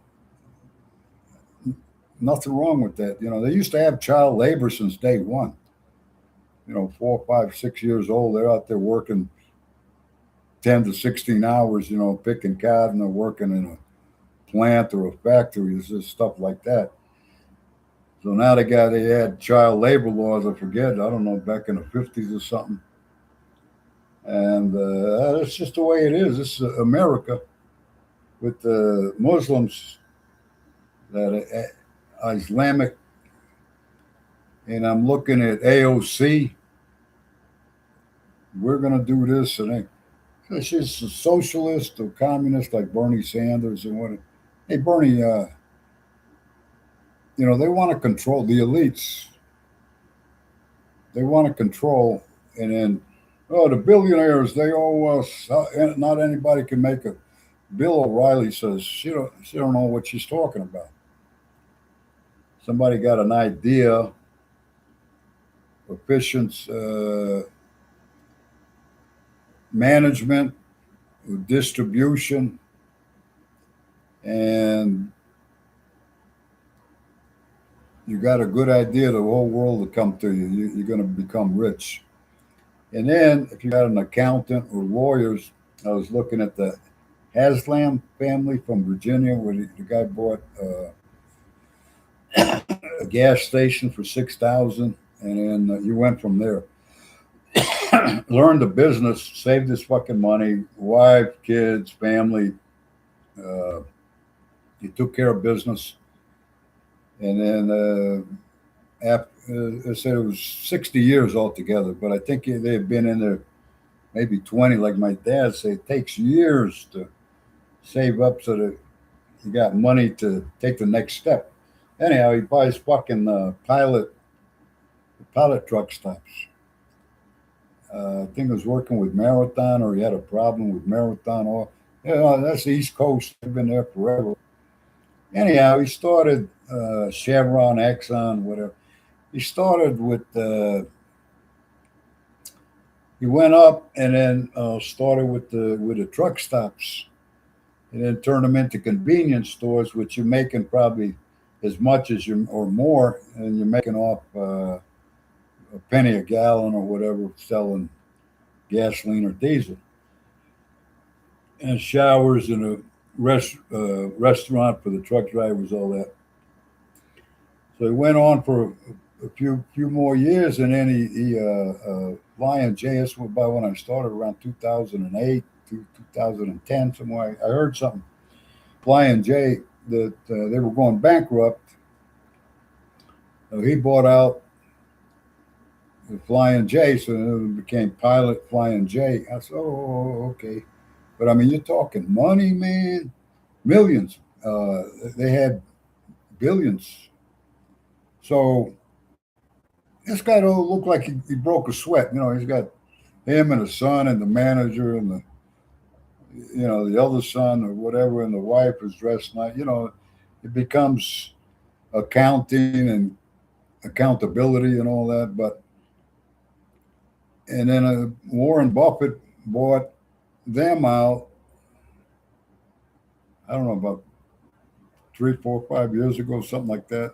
nothing wrong with that. They used to have child labor since day one. 4, 5, 6 years old. They're out there working 10 to 16 hours, picking cotton or working in a plant or a factory. It's just stuff like that. So now they had child labor laws. I forget. I don't know, back in the 50s or something. And that's just the way it is. This is America with the Muslims that are Islamic. And I'm looking at AOC. We're going to do this. And she's a socialist or communist like Bernie Sanders. And what? Hey, Bernie, they want to control the elites. They want to control, and then, the billionaires, they owe us. Not anybody can make a. Bill O'Reilly says she don't know what she's talking about. Somebody got an idea, efficient management, distribution, and you got a good idea, the whole world will come to you. You're going to become rich. And then if you got an accountant or lawyers, I was looking at the Haslam family from Virginia, where the guy bought a gas station for 6,000, and then you went from there. Learned the business, saved his fucking money, wife, kids, family. He took care of business. And then after, I said it was 60 years altogether, but I think they had been in there maybe 20. Like my dad said, it takes years to save up so that you got money to take the next step. Anyhow, he buys fucking pilot truck stops. I think he was working with Marathon, or he had a problem with Marathon. Or that's the East Coast. They've been there forever. Anyhow, he started Chevron, Exxon, whatever. He started with. He went up and then started with the truck stops, and then turned them into convenience stores, which you're making probably as much as you or more, and you're making off a penny a gallon or whatever selling gasoline or diesel. And showers in a restaurant for the truck drivers, all that. So he went on for a few more years, and then Flying J. This was about when I started around 2008 to 2010 somewhere. I heard something. Flying J that they were going bankrupt. He bought out the Flying J, so it became Pilot Flying J. I said, oh, okay. But I mean, you're talking money, man. Millions. They had billions. So this guy don't look like he broke a sweat. You know, he's got him and his son and the manager and the other son or whatever, and the wife is dressed nice. You know, it becomes accounting and accountability and all that. But and then Warren Buffett bought them out. I don't know, about 3, 4, 5 years ago, something like that.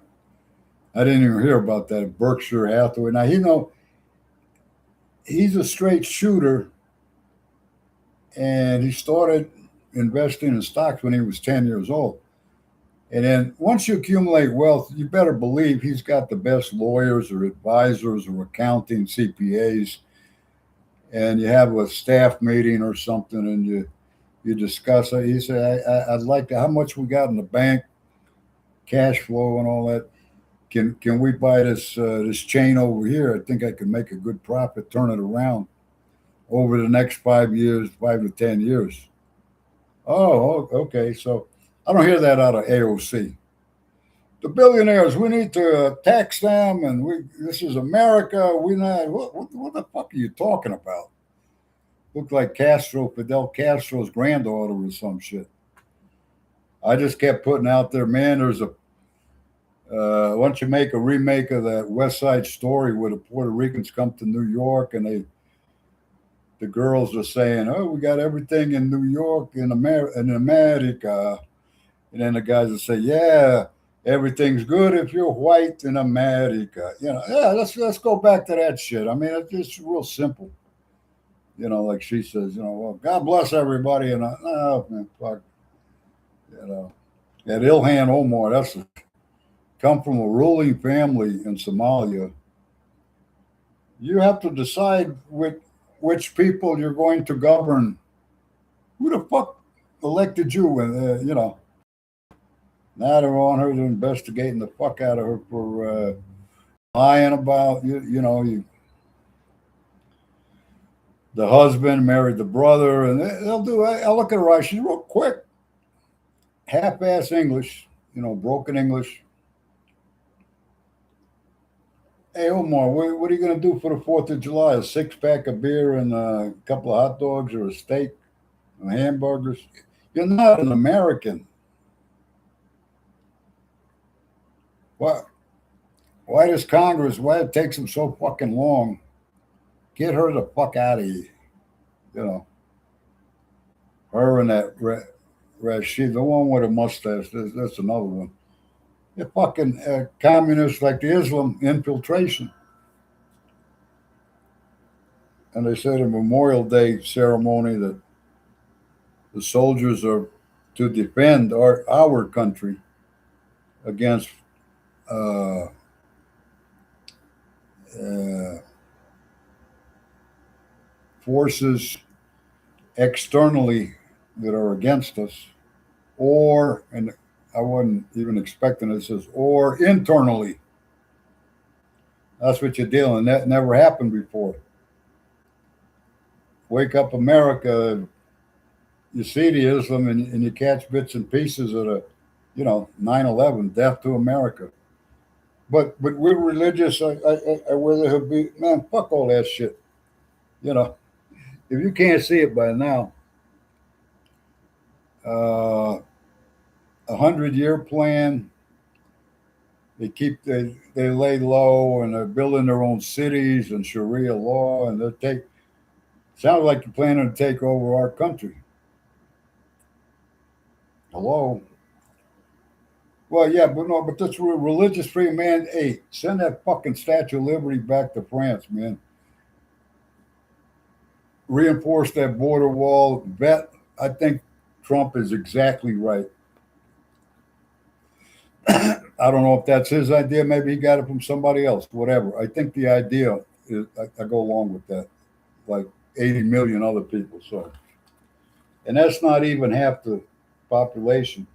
I didn't even hear about that. Berkshire Hathaway. Now he's a straight shooter, and he started investing in stocks when he was 10 years old. And then once you accumulate wealth, you better believe he's got the best lawyers or advisors or accounting CPAs. And you have a staff meeting or something, and you discuss it. He said, I'd like to, how much we got in the bank, cash flow and all that. Can we buy this chain over here? I think I can make a good profit, turn it around over the next 5 years, 5 to 10 years. Oh, okay. So I don't hear that out of AOC. The billionaires, we need to tax them, and this is America. We not what the fuck are you talking about? Looked like Fidel Castro's granddaughter or some shit. I just kept putting out there, man. There's why don't you make a remake of that West Side Story where the Puerto Ricans come to New York and the girls are saying, "Oh, we got everything in New York in America," and then the guys will say, "Yeah, everything's good if you're white in America." Yeah. Let's go back to that shit. I mean, it's just real simple. Like she says, well, God bless everybody, and oh man, fuck, that Ilhan Omar, that's come from a ruling family in Somalia. You have to decide which people you're going to govern. Who the fuck elected you? Now they're on her to investigating the fuck out of her for lying about the husband married the brother, and they'll do. I look at her. She's real quick, half-ass English, broken English. Hey, Omar, what are you going to do for the 4th of July? A 6-pack of beer and a couple of hot dogs or a steak and hamburgers? You're not an American. Why does Congress, why it takes them so fucking long? Get her the fuck out of here. Her and that Rashid, the one with a mustache, that's another one. They're fucking communists like the Islam infiltration. And they said in Memorial Day ceremony that the soldiers are to defend our country against forces externally that are against us, and I wasn't even expecting it says, or internally. That's what you're dealing. That never happened before. Wake Up America, you see the Islam and you catch bits and pieces of the, 9/11, death to America. But we're religious. I whether it be, man, fuck all that shit. If you can't see it by now, 100-year plan. They lay low and they're building their own cities and Sharia law, and sounds like they're planning to take over our country. Hello. Well, yeah, but no, but that's religious freedom, man. Hey, send that fucking Statue of Liberty back to France, man. Reinforce that border wall. That I think Trump is exactly right. I don't know if that's his idea. Maybe he got it from somebody else. Whatever. I think the idea is. I go along with that. Like 80 million other people. So, and that's not even half the population.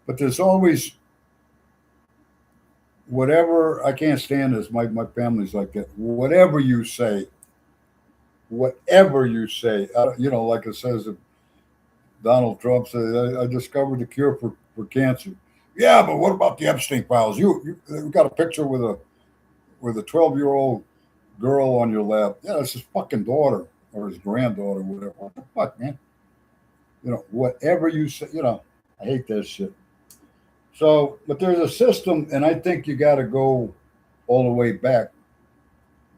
But there's always whatever. I can't stand this. My family's like that. Whatever you say, you know, like it says, Donald Trump said, I discovered the cure for cancer. Yeah, but what about the Epstein files? You got a picture with a 12-year-old girl on your lap. Yeah, that's his fucking daughter or his granddaughter, whatever. What the fuck, man? You know, whatever you say, you know, I hate that shit. So, but there's a system, and I think you got to go all the way back.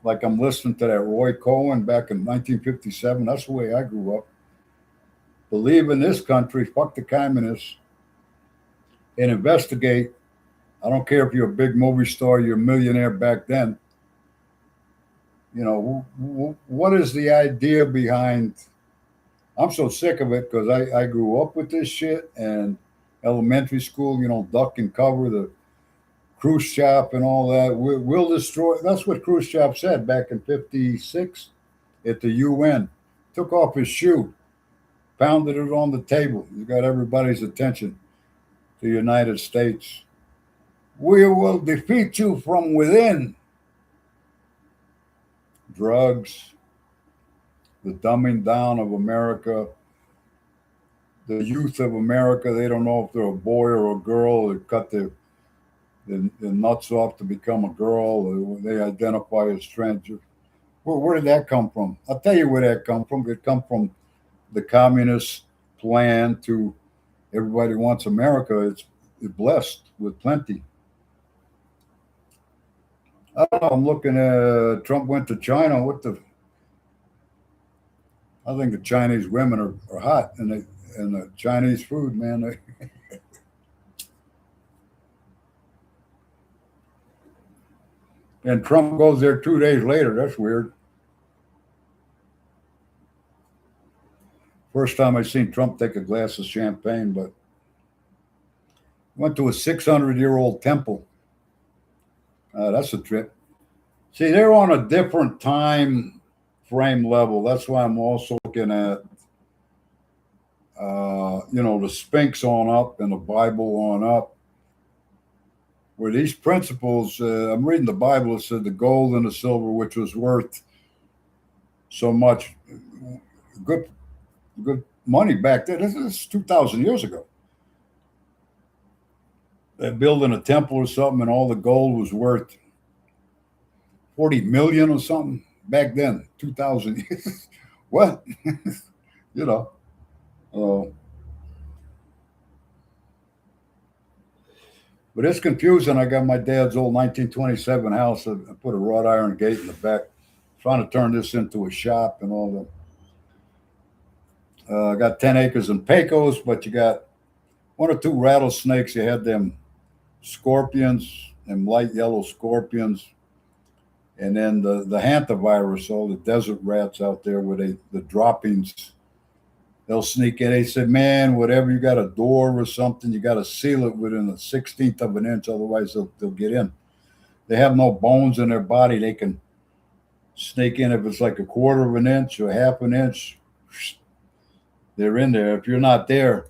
Like I'm listening to that Roy Cohen back in 1957. That's the way I grew up. Believe in this country, fuck the communists, and investigate. I don't care if you're a big movie star, you're a millionaire back then. You know, what is the idea behind? I'm so sick of it because I grew up with this shit and elementary school, you know, duck and cover the Khrushchev and all that. We'll destroy. That's what Khrushchev said back in '56 at the UN. Took off his shoe, pounded it on the table. You got everybody's attention. The United States. We will defeat you from within. Drugs, the dumbing down of America, the youth of America. They don't know if they're a boy or a girl. They cut their nuts off to become a girl. They identify as transgender. Where did that come from? I'll tell you where that come from. It come from the communist plan to everybody wants America. It's blessed with plenty. I don't know, I'm looking at Trump went to China. I think the Chinese women are hot and the Chinese food, man. And Trump goes there 2 days later. That's weird. First time I seen Trump take a glass of champagne, but went to a 600-year-old temple. That's a trip. See, they're on a different time frame level. That's why I'm also looking at, you know, the Sphinx on up and the Bible on up. Where these principles, I'm reading the Bible, it said the gold and the silver, which was worth so much, good, good money back then. This is 2,000 years ago. They're building a temple or something, and all the gold was worth 40 million or something back then, 2,000 years. What? You know. Uh, but it's confusing. I got my dad's old 1927 house. I put a wrought iron gate in the back, trying to turn this into a shop and all that. I got 10 acres in Pecos, but you got one or two rattlesnakes. You had them scorpions, them light yellow scorpions, and then the hantavirus, all the desert rats out there where the droppings, they'll sneak in. They said, man, whatever, you got a door or something, you got to seal it within a 16th of an inch, otherwise they'll get in. They have no bones in their body. They can sneak in if it's like a quarter of an inch or half an inch. They're in there. If you're not there,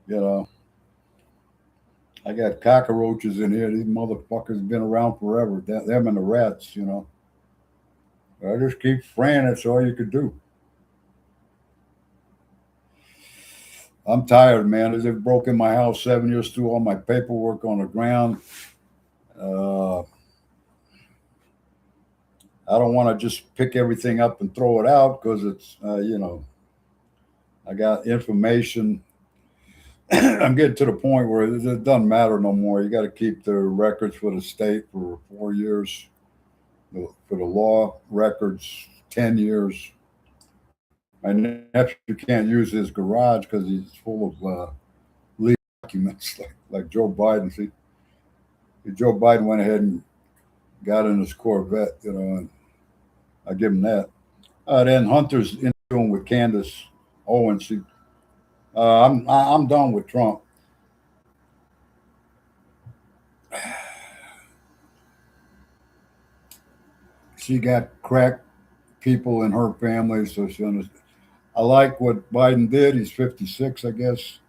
you know. I got cockroaches in here. These motherfuckers have been around forever. Them and the rats, you know. I just keep spraying. That's all you could do. I'm tired, man. They've broken my house 7 years through all my paperwork on the ground. Uh, I don't want to just pick everything up and throw it out because it's, you know, I got information. I'm getting to the point where it doesn't matter no more. You got to keep the records for the state for 4 years, for the law records, 10 years. My nephew can't use his garage because he's full of leaves. documents like Joe Biden. See, Joe Biden went ahead and got in his Corvette, and I give him that. Then Hunter's interviewing with Candace Owens. I'm done with Trump. She got crack people in her family, so she understands. I like what Biden did. He's 56, I guess,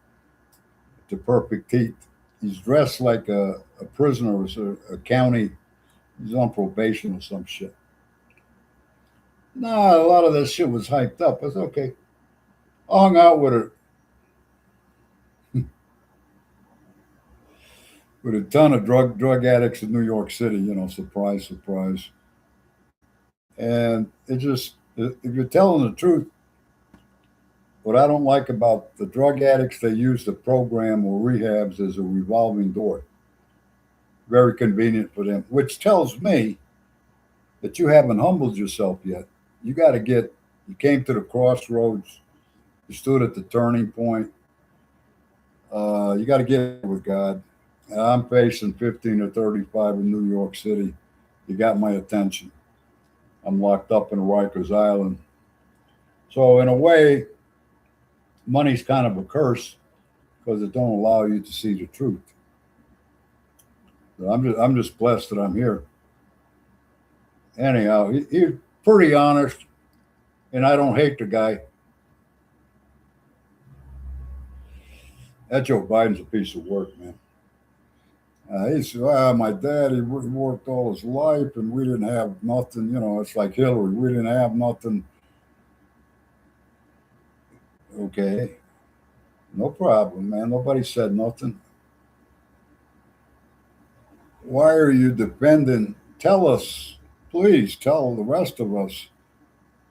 to perfect teeth. He's dressed like a prisoner or a county. He's on probation or some shit. Nah, a lot of that shit was hyped up. It's okay. I hung out with a ton of drug addicts in New York City. Surprise, surprise. And it just, if you're telling the truth, what I don't like about the drug addicts, they use the program or rehabs as a revolving door. Very convenient for them, which tells me that you haven't humbled yourself yet. You got to you came to the crossroads, you stood at the turning point. You got to get with God. I'm facing 15 or 35 in New York City. You got my attention. I'm locked up in Rikers Island. So in a way, money's kind of a curse because it don't allow you to see the truth. So I'm just blessed that I'm here. Anyhow, he's pretty honest, and I don't hate the guy. That Joe Biden's a piece of work, man. He said, my dad, he worked all his life, and we didn't have nothing. It's like Hillary. We didn't have nothing. Okay, no problem, man. Nobody said nothing. Why are you defending? Tell us, please tell the rest of us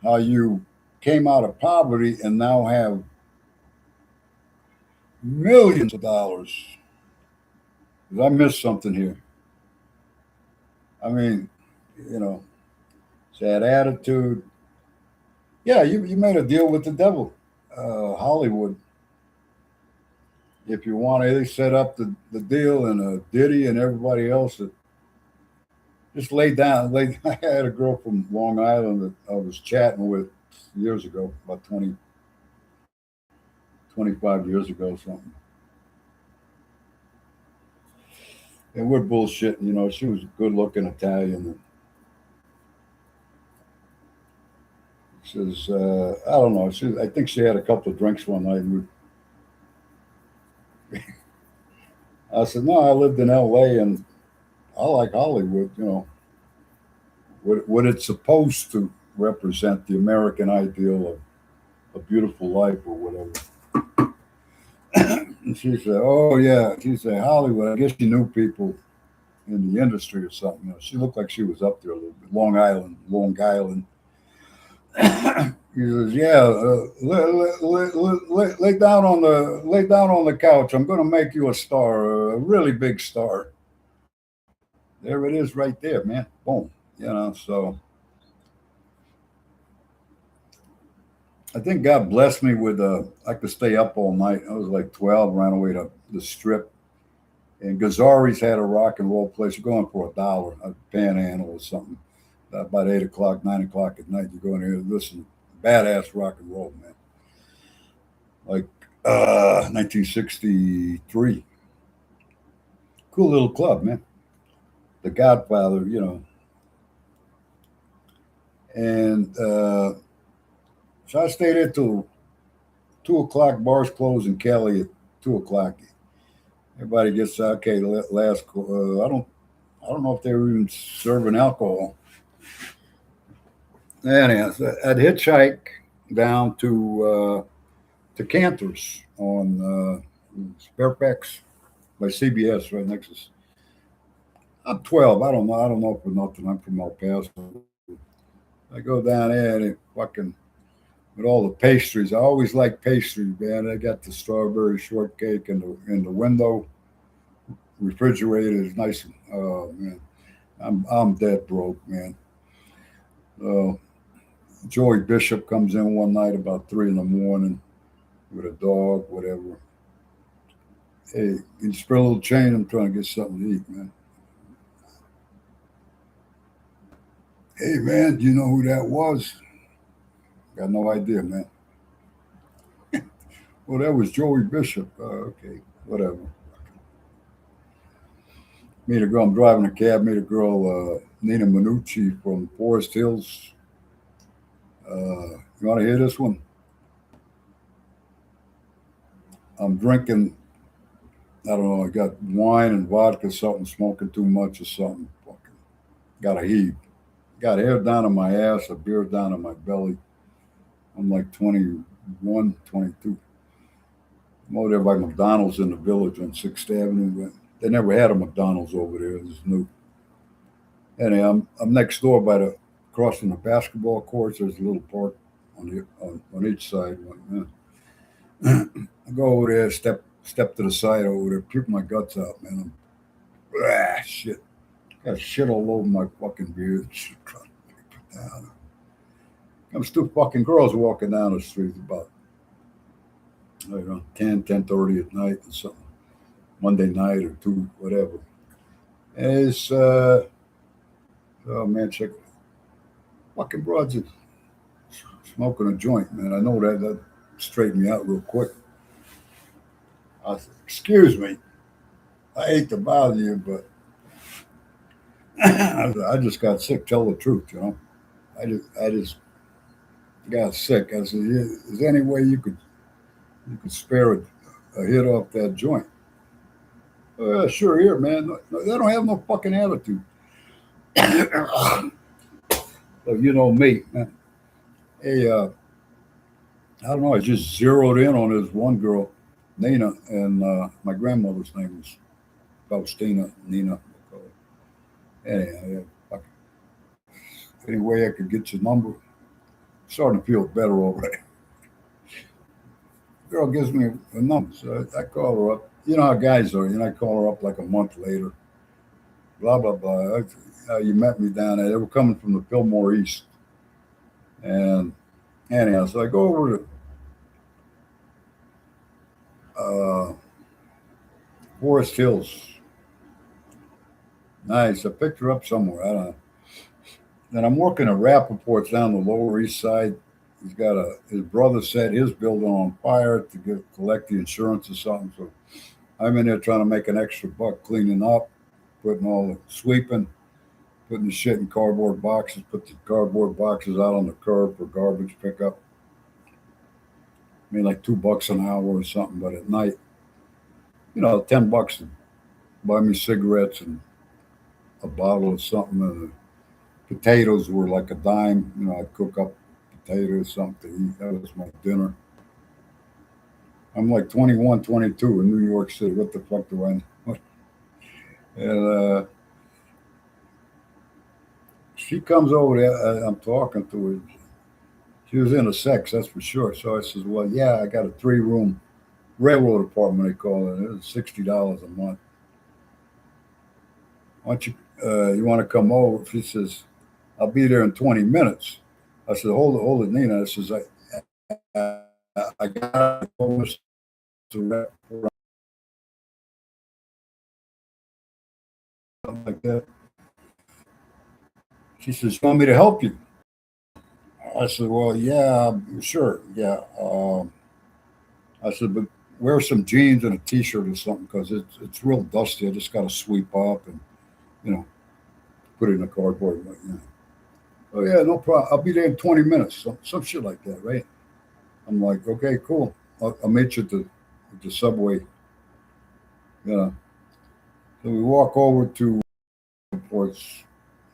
how you came out of poverty and now have millions of dollars. 'Cause I missed something here. I mean, you know, sad attitude. Yeah, you made a deal with the devil, Hollywood. If you want to, they set up the deal, and Diddy and everybody else that just laid down. I had a girl from Long Island that I was chatting with years ago, about 25 years ago, something. And we're bullshitting. She was a good looking Italian. Says, I don't know. I think she had a couple of drinks one night. And I said, no, I lived in L.A. and I like Hollywood. What it's supposed to represent, the American ideal of a beautiful life or whatever. And she said, oh, yeah. She said, Hollywood, I guess she knew people in the industry or something. She looked like she was up there a little bit. Long Island. He says, "Yeah, lay down on the couch. I'm going to make you a star, a really big star." There it is, right there, man. Boom. So I think God blessed me with I could stay up all night. I was like 12, ran away to the Strip, and Gazzari's had a rock and roll place. You're going for $1, a Panhandle or something. About 8 o'clock, 9 o'clock at night, you go in here and listen. Badass rock and roll, man. Like 1963. Cool little club, man. The Godfather. And so I stayed there till 2 o'clock. Bars closed in Kelly at 2 o'clock. Everybody gets okay. Last, I don't know if they were even serving alcohol. Anyhow, so I'd hitchhike down to Cantor's on Fairfax by CBS, right next to. I'm 12. I don't know. I don't know for nothing. I'm from El Paso. I go down there and it fucking with all the pastries. I always like pastries, man. I got the strawberry shortcake in the window. Refrigerator is nice. Oh man, I'm dead broke, man. Joey Bishop comes in one night about 3 in the morning with a dog, whatever. Hey, can you spare a little change? I'm trying to get something to eat, man. Hey, man, do you know who that was? Got no idea, man. Well, that was Joey Bishop. Okay, whatever. Meet a girl. I'm driving a cab. Meet a girl, Nina Minucci from Forest Hills. You want to hear this one? I'm drinking. I don't know. I got wine and vodka, something, smoking too much or something. Fucking got a heave. Got hair down on my ass, a beard down on my belly. I'm like 21, 22. I'm over there by McDonald's in the village on 6th Avenue. But they never had a McDonald's over there. It's new. Anyway, I'm next door by the crossing the basketball courts. There's a little park on each side. I go over there, step to the side over there, puke my guts out, man. Shit. Got shit all over my fucking beard. Shit, trying to put down. Comes two fucking girls walking down the street about I don't know, 10:30 at night or something. Monday night or two, whatever. And it's oh man, check fucking broads are smoking a joint, man. I know that straightened me out real quick. I said, excuse me. I hate to bother you, but I just got sick. Tell the truth, you know. I just got sick. I said, yeah, is there any way you could spare a hit off that joint? Sure, here, man. No, they don't have no fucking attitude. So, you know me, man. Hey, I don't know. I just zeroed in on this one girl, Nina, and my grandmother's name was Faustina Nina. Anyhow, yeah, any way I could get your number, starting to feel better already. Girl gives me a number, so I call her up. You know how guys are. You know, I call her up like a month later. Blah blah blah. You met me down there. They were coming from the Fillmore East, and anyhow, so I go over to uh, Forest Hills. Nice. I picked her up somewhere. I don't know. Then I'm working at Rappaport's down the Lower East Side. He's got his brother set his building on fire to collect the insurance or something. So I'm in there trying to make an extra buck cleaning up, putting all the sweeping, putting the shit in cardboard boxes, put the cardboard boxes out on the curb for garbage pickup. I mean, like $2 an hour or something. But at night, $10 to buy me cigarettes and a bottle of something. And the potatoes were like a dime. I'd cook up potatoes, something to eat. That was my dinner. I'm like 21, 22 in New York City. What the fuck do I know? And she comes over there. I'm talking to her. She was into sex, that's for sure. So I says, well, yeah, I got a 3-room railroad apartment, they call it. It was $60 a month. Why don't you want to come over? She says, I'll be there in 20 minutes. I said, hold it, Nina. I says, I got to go to something like that. She says, you want me to help you? I said, well, yeah, sure, yeah. I said, but wear some jeans and a t-shirt or something because it's real dusty. I just got to sweep up and you know put it in a cardboard. Oh yeah, no problem. I'll be there in 20 minutes. Some shit like that, right? I'm like, okay, cool. I'll meet you at the subway. Yeah. So we walk over to it's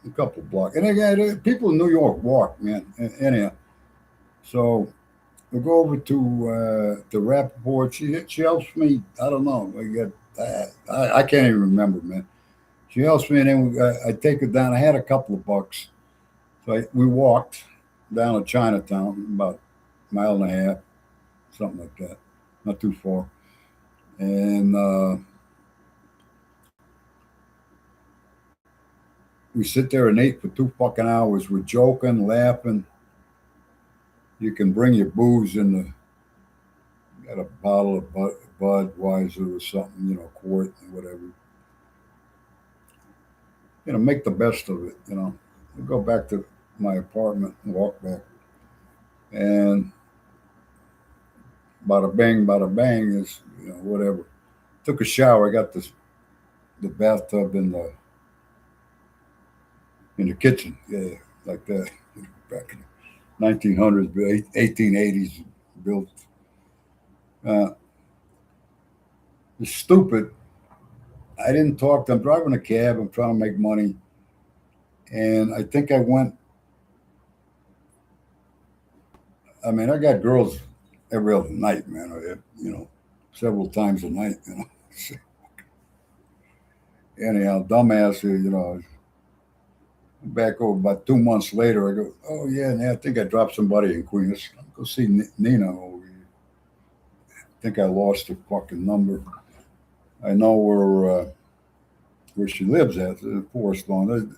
a couple blocks, and again, people in New York walk, man. Anyhow, so we go over to Rappaport. She helps me. I don't know. I can't even remember, man. She helps me, and then I take her down. I had a couple of bucks, so we walked down to Chinatown, about a mile and a half, something like that, not too far. And we sit there and ate for 2 fucking hours. We're joking, laughing. You can bring your booze in the got a bottle of Budweiser or something, quart and whatever. Make the best of it. I go back to my apartment and walk back, and bada bang is whatever. Took a shower. I got the bathtub in the kitchen. Yeah, like that. Back in the 1900s, 1880s built. Uh, it's stupid. I didn't talk to. I'm driving a cab. I'm trying to make money, and I think I went. I mean, I got girls every other night, man. Several times a night. Anyhow, dumbass here. Back over about 2 months later, I go, oh yeah, I think I dropped somebody in Queens. Go see Nina over here. I think I lost her fucking number. I know where she lives at, Forest Lawn.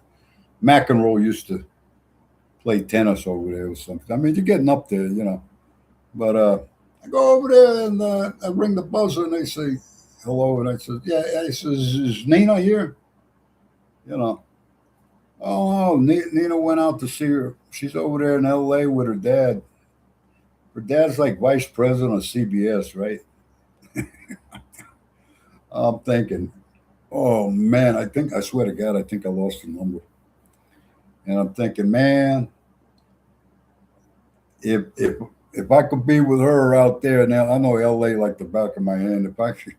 McEnroe used to play tennis over there or something. I mean, you're getting up there. But I go over there and I ring the buzzer and they say hello, and I said, yeah. I says, is Nina here? You know. Oh, Nina went out to see her. She's over there in L.A. with her dad. Her dad's like vice president of CBS, right? I'm thinking, oh man, I swear to God, I think I lost the number. And I'm thinking, man, if I could be with her out there now, I know LA like the back of my hand. If I could,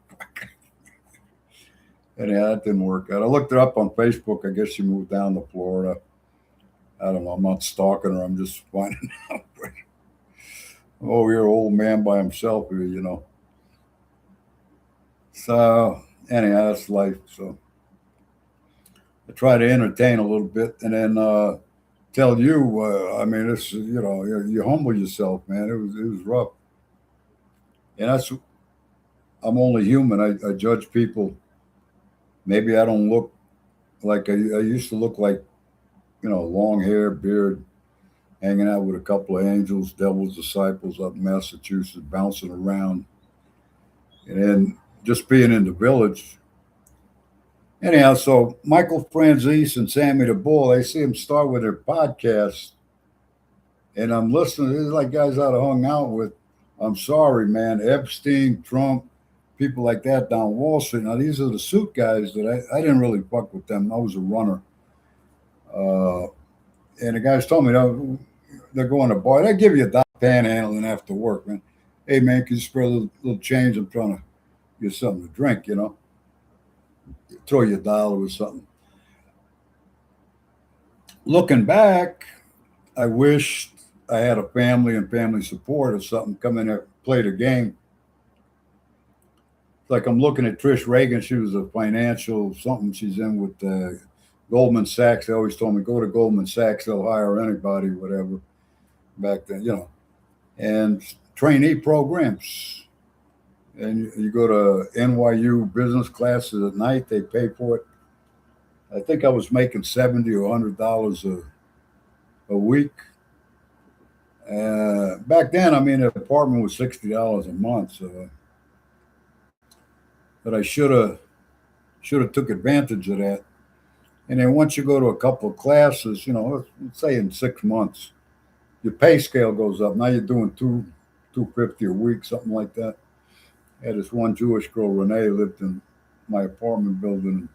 anyhow, that didn't work out. I looked her up on Facebook. I guess she moved down to Florida. I don't know. I'm not stalking her. I'm just finding out. Oh, you're an old man by himself here. So anyhow, that's life. So I try to entertain a little bit, and then tell you. I mean, it's you humble yourself, man. It was rough, and I'm only human. I judge people. Maybe I don't look like I used to look like, long hair, beard, hanging out with a couple of angels, devil's disciples up in Massachusetts, bouncing around, and then just being in the village. Anyhow, so Michael Franzese and Sammy the Bull, I see them start with their podcast, and I'm listening. These are like guys I'd have hung out with. I'm sorry, man. Epstein, Trump, people like that down Wall Street. Now, these are the suit guys that I didn't really fuck with them. I was a runner. Uh, and the guys told me they're going to bar. They give you a dollar panhandling after work, man. Hey, man, can you spare a little change? I'm trying to get something to drink. Throw you a dollar or something. Looking back, I wished I had a family and family support or something come in there, play the game. It's like I'm looking at Trish Reagan. She was a financial something. She's in with Goldman Sachs. They always told me, go to Goldman Sachs. They'll hire anybody, whatever, back then. And trainee programs. And you go to NYU business classes at night. They pay for it. I think I was making $70 or $100 a week. Back then, I mean, the apartment was $60 a month. So, but I should have took advantage of that. And then once you go to a couple of classes, let's say in 6 months, your pay scale goes up. Now you're doing 250 a week, something like that. I had this one Jewish girl, Renee, lived in my apartment building,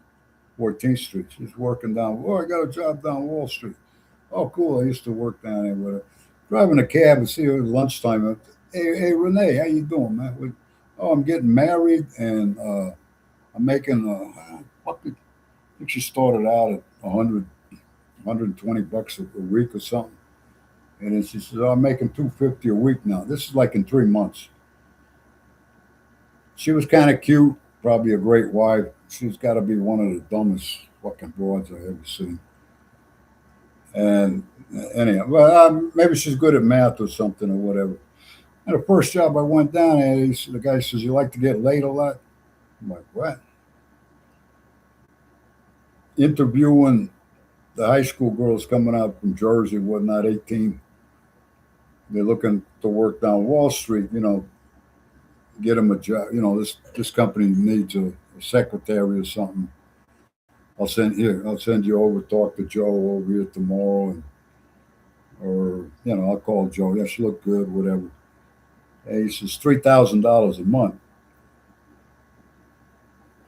14th Street. She's working down. Oh, I got a job down Wall Street. Oh, cool. I used to work down there with her. Driving a cab and see her at lunchtime. Hey, Renee, how you doing, man? Oh, I'm getting married and I'm making. I think she started out at 120 bucks a week or something. And then she says, oh, I'm making 250 a week now. This is like in 3 months. She was kind of cute, probably a great wife. She's got to be one of the dumbest fucking broads I ever seen. And anyhow, well, maybe she's good at math or something or whatever. And the first job I went down there, the guy says, you like to get laid a lot? I'm like, what? Interviewing the high school girls coming out from Jersey, whatnot, 18. They're looking to work down Wall Street, get him a job. This company needs a secretary or something. I'll send you over. Talk to Joe over here tomorrow, or I'll call Joe. Yeah, she look good, whatever. Hey, he says $3,000 a month.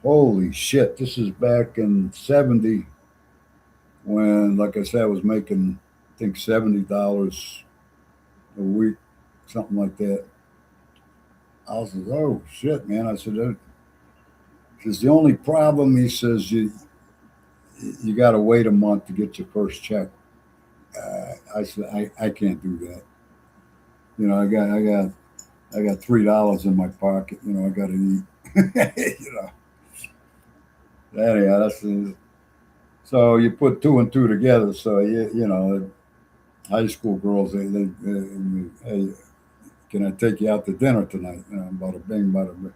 Holy shit! This is back in '70 when, like I said, I was making, I think, $70 a week, something like that. I said, "Oh shit, man!" I said, "Because the only problem," he says, "you got to wait a month to get your first check." I said, I can't do that. I got $3 in my pocket. I got to eat. you know. Anyhow, so you put two and two together. So high school girls, hey, can I take you out to dinner tonight? Bada bing, bada bing,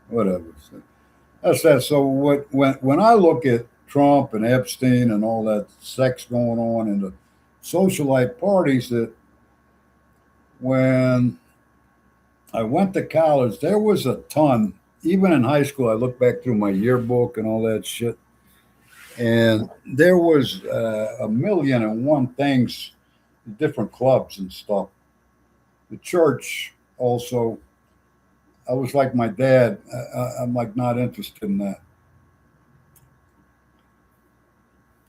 whatever. So that's that. So when I look at Trump and Epstein and all that sex going on in the socialite parties, that when I went to college, there was a ton. Even in high school, I look back through my yearbook and all that shit, and there was a million and one things, different clubs and stuff. The church also. I was like my dad. I'm like not interested in that.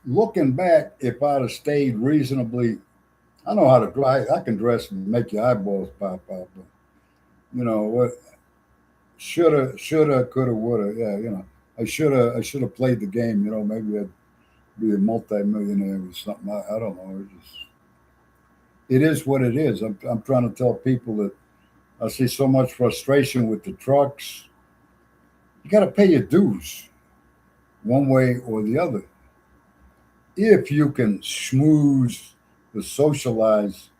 Looking back, if I'd have stayed reasonably, I know how to dress. I can dress and make your eyeballs pop out. But what? Shoulda, coulda, woulda. Yeah, I should have played the game. Maybe I'd be a multi-millionaire or something. I don't know. It is what it is. I'm trying to tell people that I see so much frustration with the trucks. You got to pay your dues one way or the other. If you can schmooze the socialize,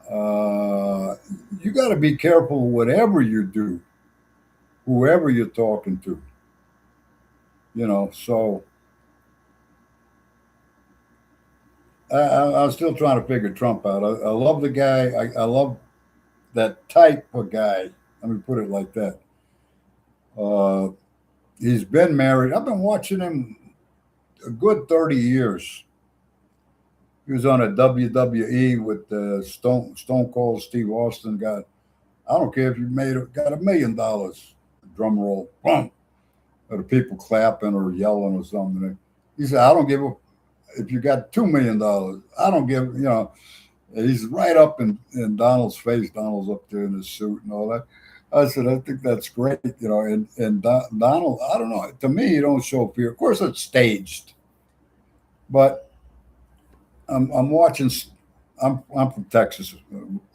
uh, you got to be careful whatever you do, whoever you're talking to. So I'm still trying to figure Trump out. I love the guy. I love that type of guy. Let me put it like that. Uh, he's been married. I've been watching him a good 30 years. He was on a WWE with Stone Cold Steve Austin. I don't care if you got $1 million. Drum roll, boom, or the people clapping or yelling or something. He said, "I don't give a if you got $2 million. I don't give." He's right up in Donald's face. Donald's up there in his suit and all that. I said, I think that's great. And Donald, I don't know. To me, you don't show fear. Of course, it's staged, but I'm watching. I'm from Texas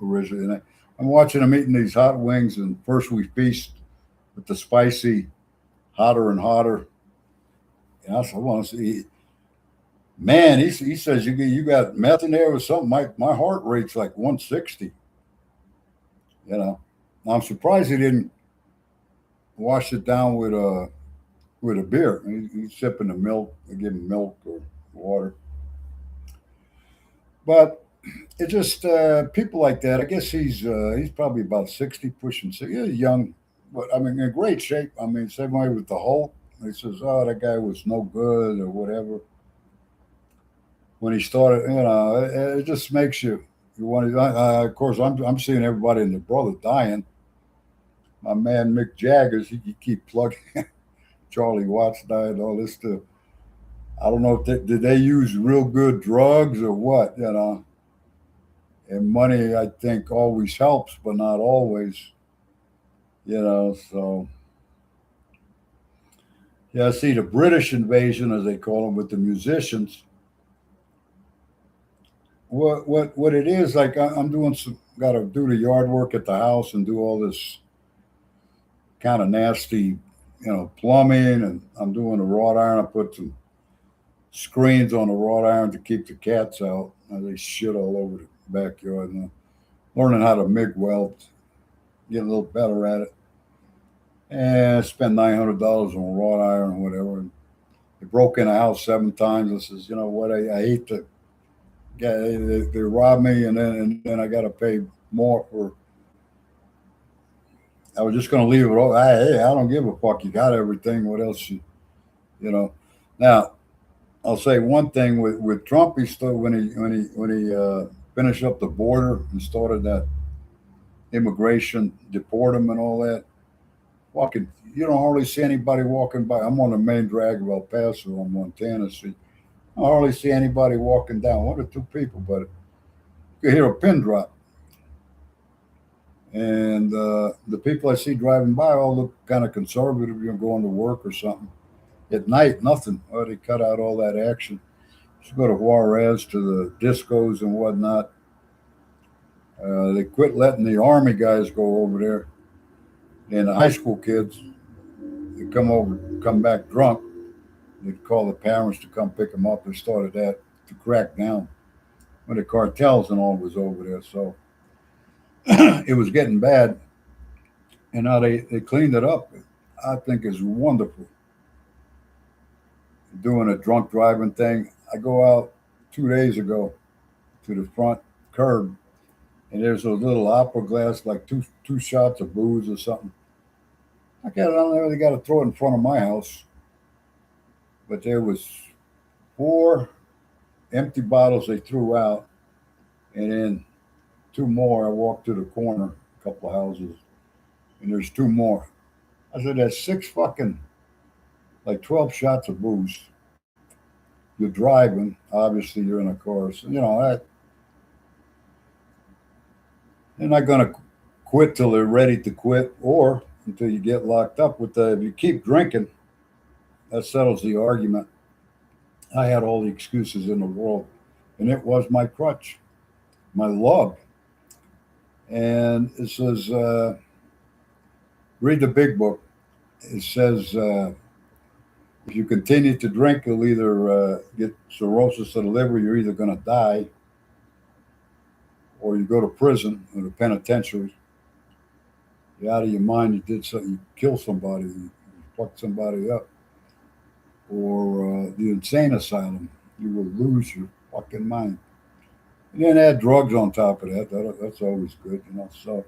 originally, and I'm watching them eating these hot wings. And first we feast with the spicy, hotter and hotter. And I said, I want to see. Man, he says you got meth in there or something. My heart rate's like 160. You know, I'm surprised he didn't wash it down with a beer. He's sipping the milk. They give him milk or water. But it just people like that. I guess he's probably about 60, pushing 60. He's young, but I mean in great shape. I mean, same way with the Hulk. He says, "Oh, that guy was no good" or whatever. When he started, it just makes you want to. Of course, I'm seeing everybody and their brother dying. My man Mick Jaggers, he keep plugging. Charlie Watts died. All this stuff. I don't know if did they use real good drugs or what. And money, I think, always helps, but not always. So yeah. See, the British invasion, as they call them, with the musicians. What it is like? I'm doing some. Got to do the yard work at the house and do all this kind of nasty, plumbing, and I'm doing the wrought iron. I put some screens on the wrought iron to keep the cats out. They shit all over the backyard. And learning how to MIG weld, getting a little better at it. And I spent $900 on wrought iron or whatever. And they broke in the house 7 times. I says, you know what? I hate to. Yeah, they robbed me, and then I got to pay more for I was just going to leave it all. Hey, I don't give a fuck. You got everything. What else? You know. Now, I'll say one thing with Trump. He still when he finished up the border and started that immigration, deport them and all that. Fucking, you don't hardly see anybody walking by. I'm on the main drag of El Paso on Montana Street. I hardly see anybody walking down. One or two people, but you could hear a pin drop. And the people I see driving by all look kind of conservative, going to work or something. At night, nothing. Oh, they cut out all that action. Just go to Juarez to the discos and whatnot. They quit letting the army guys go over there, and the high school kids. They come back drunk. They'd call the parents to come pick them up. They started that to crack down when the cartels and all was over there. So it was getting bad, and now they cleaned it up. I think is wonderful. Doing a drunk driving thing. I go out 2 days ago to the front curb, and there's a little opera glass, like two shots of booze or something. I got it on there. They got to throw it in front of my house, but there was 4 empty bottles they threw out, and then 2 more. I walked to the corner, a couple of houses, and there's 2 more. I said, that's 6 fucking, like 12 shots of booze. You're driving, obviously you're in a car. So, they're not going to quit till they're ready to quit or until you get locked up. If you keep drinking, that settles the argument. I had all the excuses in the world, and it was my crutch, my love. And it says, read the big book. It says, if you continue to drink, you'll either get cirrhosis of the liver, you're either going to die, or you go to prison or the penitentiary. You're out of your mind, you did something, you killed somebody, you fucked somebody up, or the insane asylum. You will lose your fucking mind. And then add drugs on top of that. That's always good, So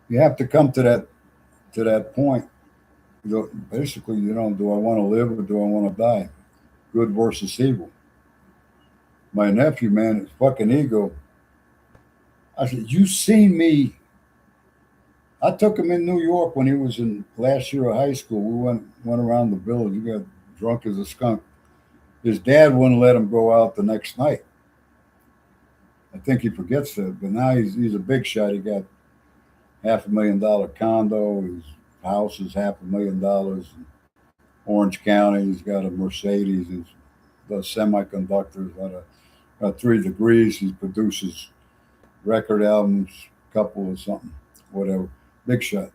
you have to come to that point. Basically, do I want to live or do I want to die? Good versus evil. My nephew, man, his fucking ego. I said, you seen me. I took him in New York when he was in last year of high school. We went around the village. He got drunk as a skunk. His dad wouldn't let him go out the next night. I think he forgets that, but now he's a big shot. He got $500,000 condo. His house is $500,000 in Orange County. He's got a Mercedes. He does semiconductors. Got 3 degrees. He produces record albums, couple or something, whatever. Big shot.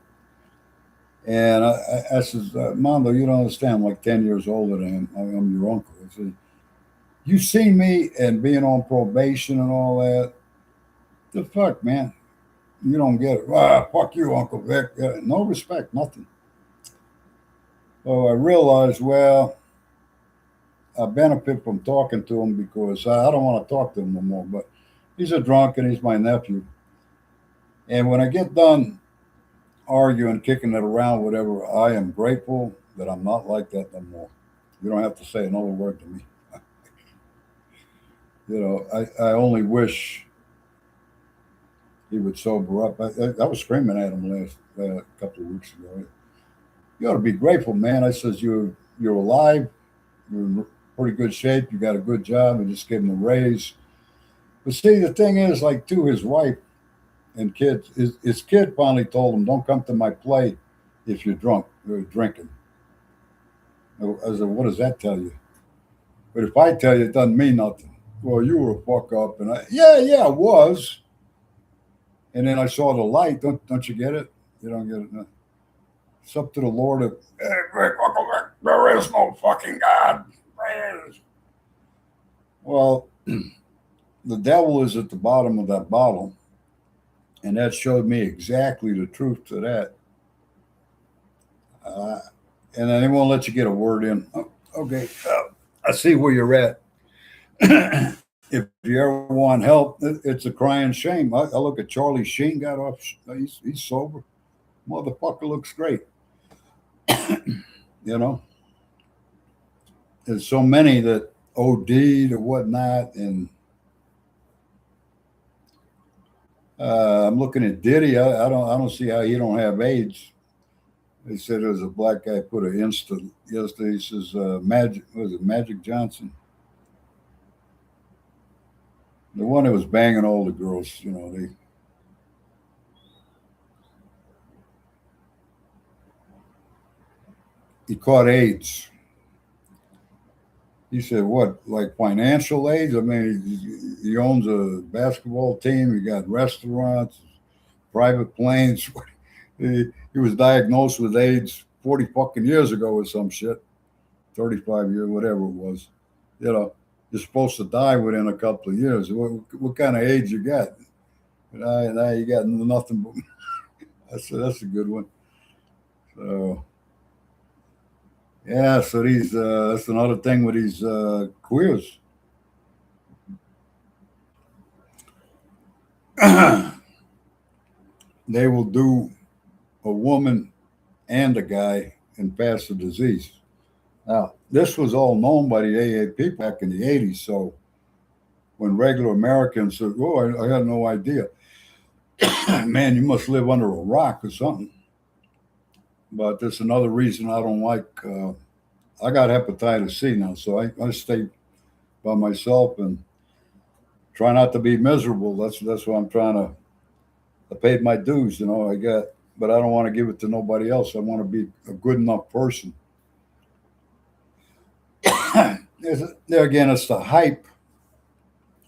And I says, Mondo, you don't understand. I'm like 10 years older than him. I'm your uncle. I said, you seen me and being on probation and all that. The fuck, man? You don't get it. Fuck you, Uncle Vic. No respect, nothing. So I realized, well, I benefit from talking to him because I don't want to talk to him no more. But he's a drunk and he's my nephew. And when I get done arguing, kicking it around, whatever, I am grateful that I'm not like that no more. You don't have to say another word to me. I only wish he would sober up. I was screaming at him last couple of weeks ago. You ought to be grateful, man. I says, you're alive. You're in pretty good shape. You got a good job. I just gave him a raise. But see, the thing is, like, to his wife and kids, his kid finally told him, don't come to my play if you're drunk or drinking. I said, what does that tell you? But if I tell you, it doesn't mean nothing. Well, you were a fuck up. And I was. And then I saw the light. Don't you get it? You don't get it. No. It's up to the Lord. There is no fucking God. Well, the devil is at the bottom of that bottle. And that showed me exactly the truth to that. And then they won't let you get a word in. Oh, okay. I see where you're at. if you ever want help, it's a crying shame. I look at Charlie Sheen, got off. He's sober. Motherfucker looks great. You know, there's so many that OD'd or whatnot, and I'm looking at Diddy. I don't see how he don't have AIDS. They said there was a black guy put an Insta yesterday. He says Magic, was it Magic Johnson, the one that was banging all the girls. You know, he caught AIDS. He said, "What, like financial AIDS? I mean, he owns a basketball team. He got restaurants, private planes. He was diagnosed with AIDS 40 fucking years ago or some shit, 35 years, whatever it was. You know, you're supposed to die within a couple of years. What kind of AIDS you got? Now you got nothing but." That's a good one. So yeah, so these that's another thing with these queers. They will do a woman and a guy and pass the disease. Now, this was all known by the AA people back in the 80s. So when regular Americans said, "Oh, I had no idea," man, you must live under a rock or something. But that's another reason I don't like. I got hepatitis C now, so I stay by myself and try not to be miserable. That's what I'm trying to. I paid my dues, you know. I got, but I don't want to give it to nobody else. I want to be a good enough person. There again, it's the hype.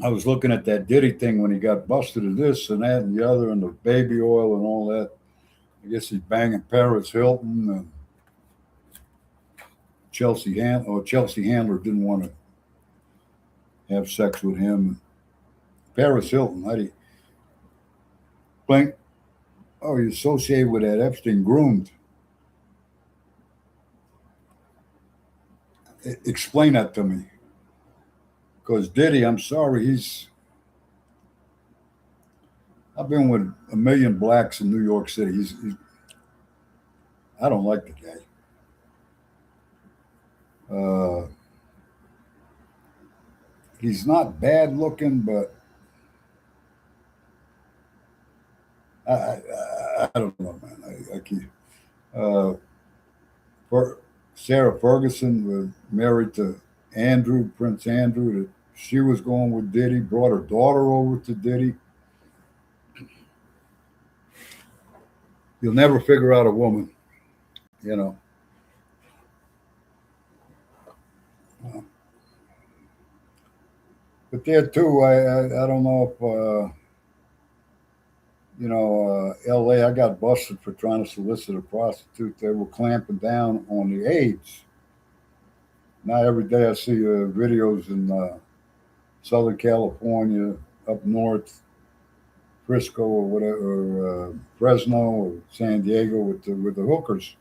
I was looking at that Diddy thing when he got busted of this and that and the other and the baby oil and all that. I guess he's banging Paris Hilton and Chelsea Handler didn't want to have sex with him. Paris Hilton, how do you think? Oh, he's associated with that Epstein, groomed. Explain that to me. Because Diddy, I'm sorry, I've been with a million blacks in New York City. I don't like the guy. He's not bad looking, but I don't know, man. I can't. Uh, Sarah Ferguson was married to Andrew, Prince Andrew. That she was going with Diddy, brought her daughter over to Diddy. You'll never figure out a woman, you know. But there too, I don't know if L.A. I got busted for trying to solicit a prostitute. They were clamping down on the AIDS. Now every day I see videos in Southern California, up north, Frisco or whatever, or Fresno or San Diego with the hookers.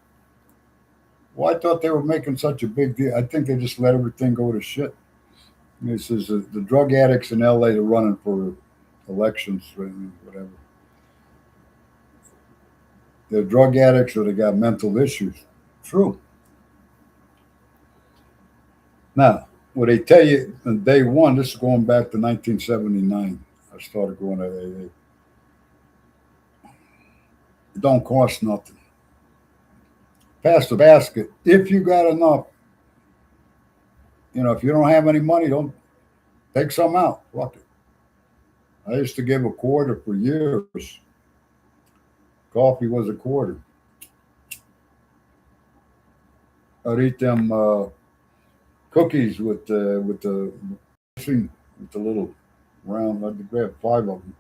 Well, I thought they were making such a big deal. I think they just let everything go to shit. I mean, it says the drug addicts in LA are running for elections, whatever. They're drug addicts or they got mental issues. True. Now, what they tell you on day one, this is going back to 1979. I started going to AA. It don't cost nothing. Pass the basket. If you got enough, if you don't have any money, don't take some out. Fuck it. I used to give a quarter for years. Coffee was a quarter. I'd eat them cookies with the little round. I'd grab five of them,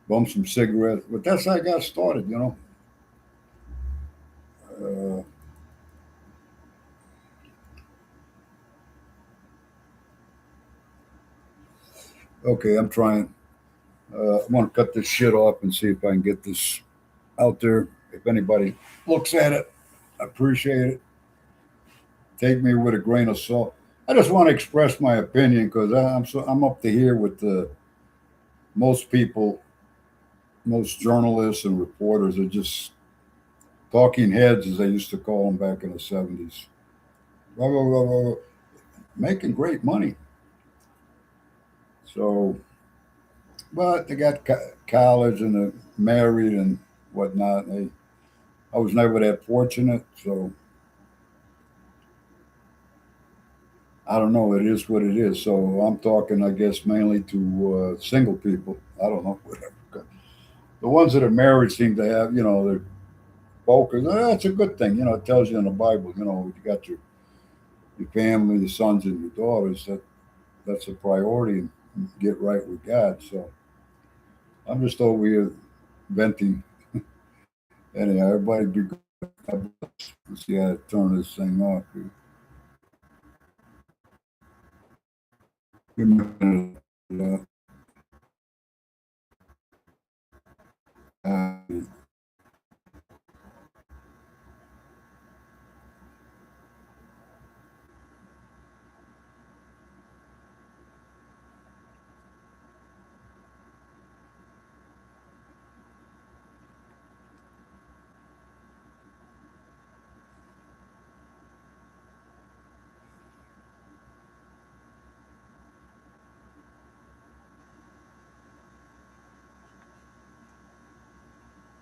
bum some cigarettes. But that's how I got started. Uh, okay, I'm trying. I want to cut this shit off and see if I can get this out there. If anybody looks at it, I appreciate it. Take me with a grain of salt. I just want to express my opinion because I'm up to here with the most people, most journalists and reporters are just talking heads, as they used to call them back in the '70s. Blah, blah, blah, blah, blah, making great money. So, but they got college and they're married and whatnot. I was never that fortunate, so I don't know. It is what it is. So I'm talking, I guess, mainly to single people. I don't know, whatever. The ones that are married seem to have, they're focused. That's a good thing. It tells you in the Bible, you got your family, your sons and your daughters. That's a priority and get right with God. So I'm just over here venting. Anyhow, everybody be good. Let's see how to turn this thing off. Give me a minute.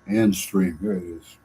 End stream. Here it is.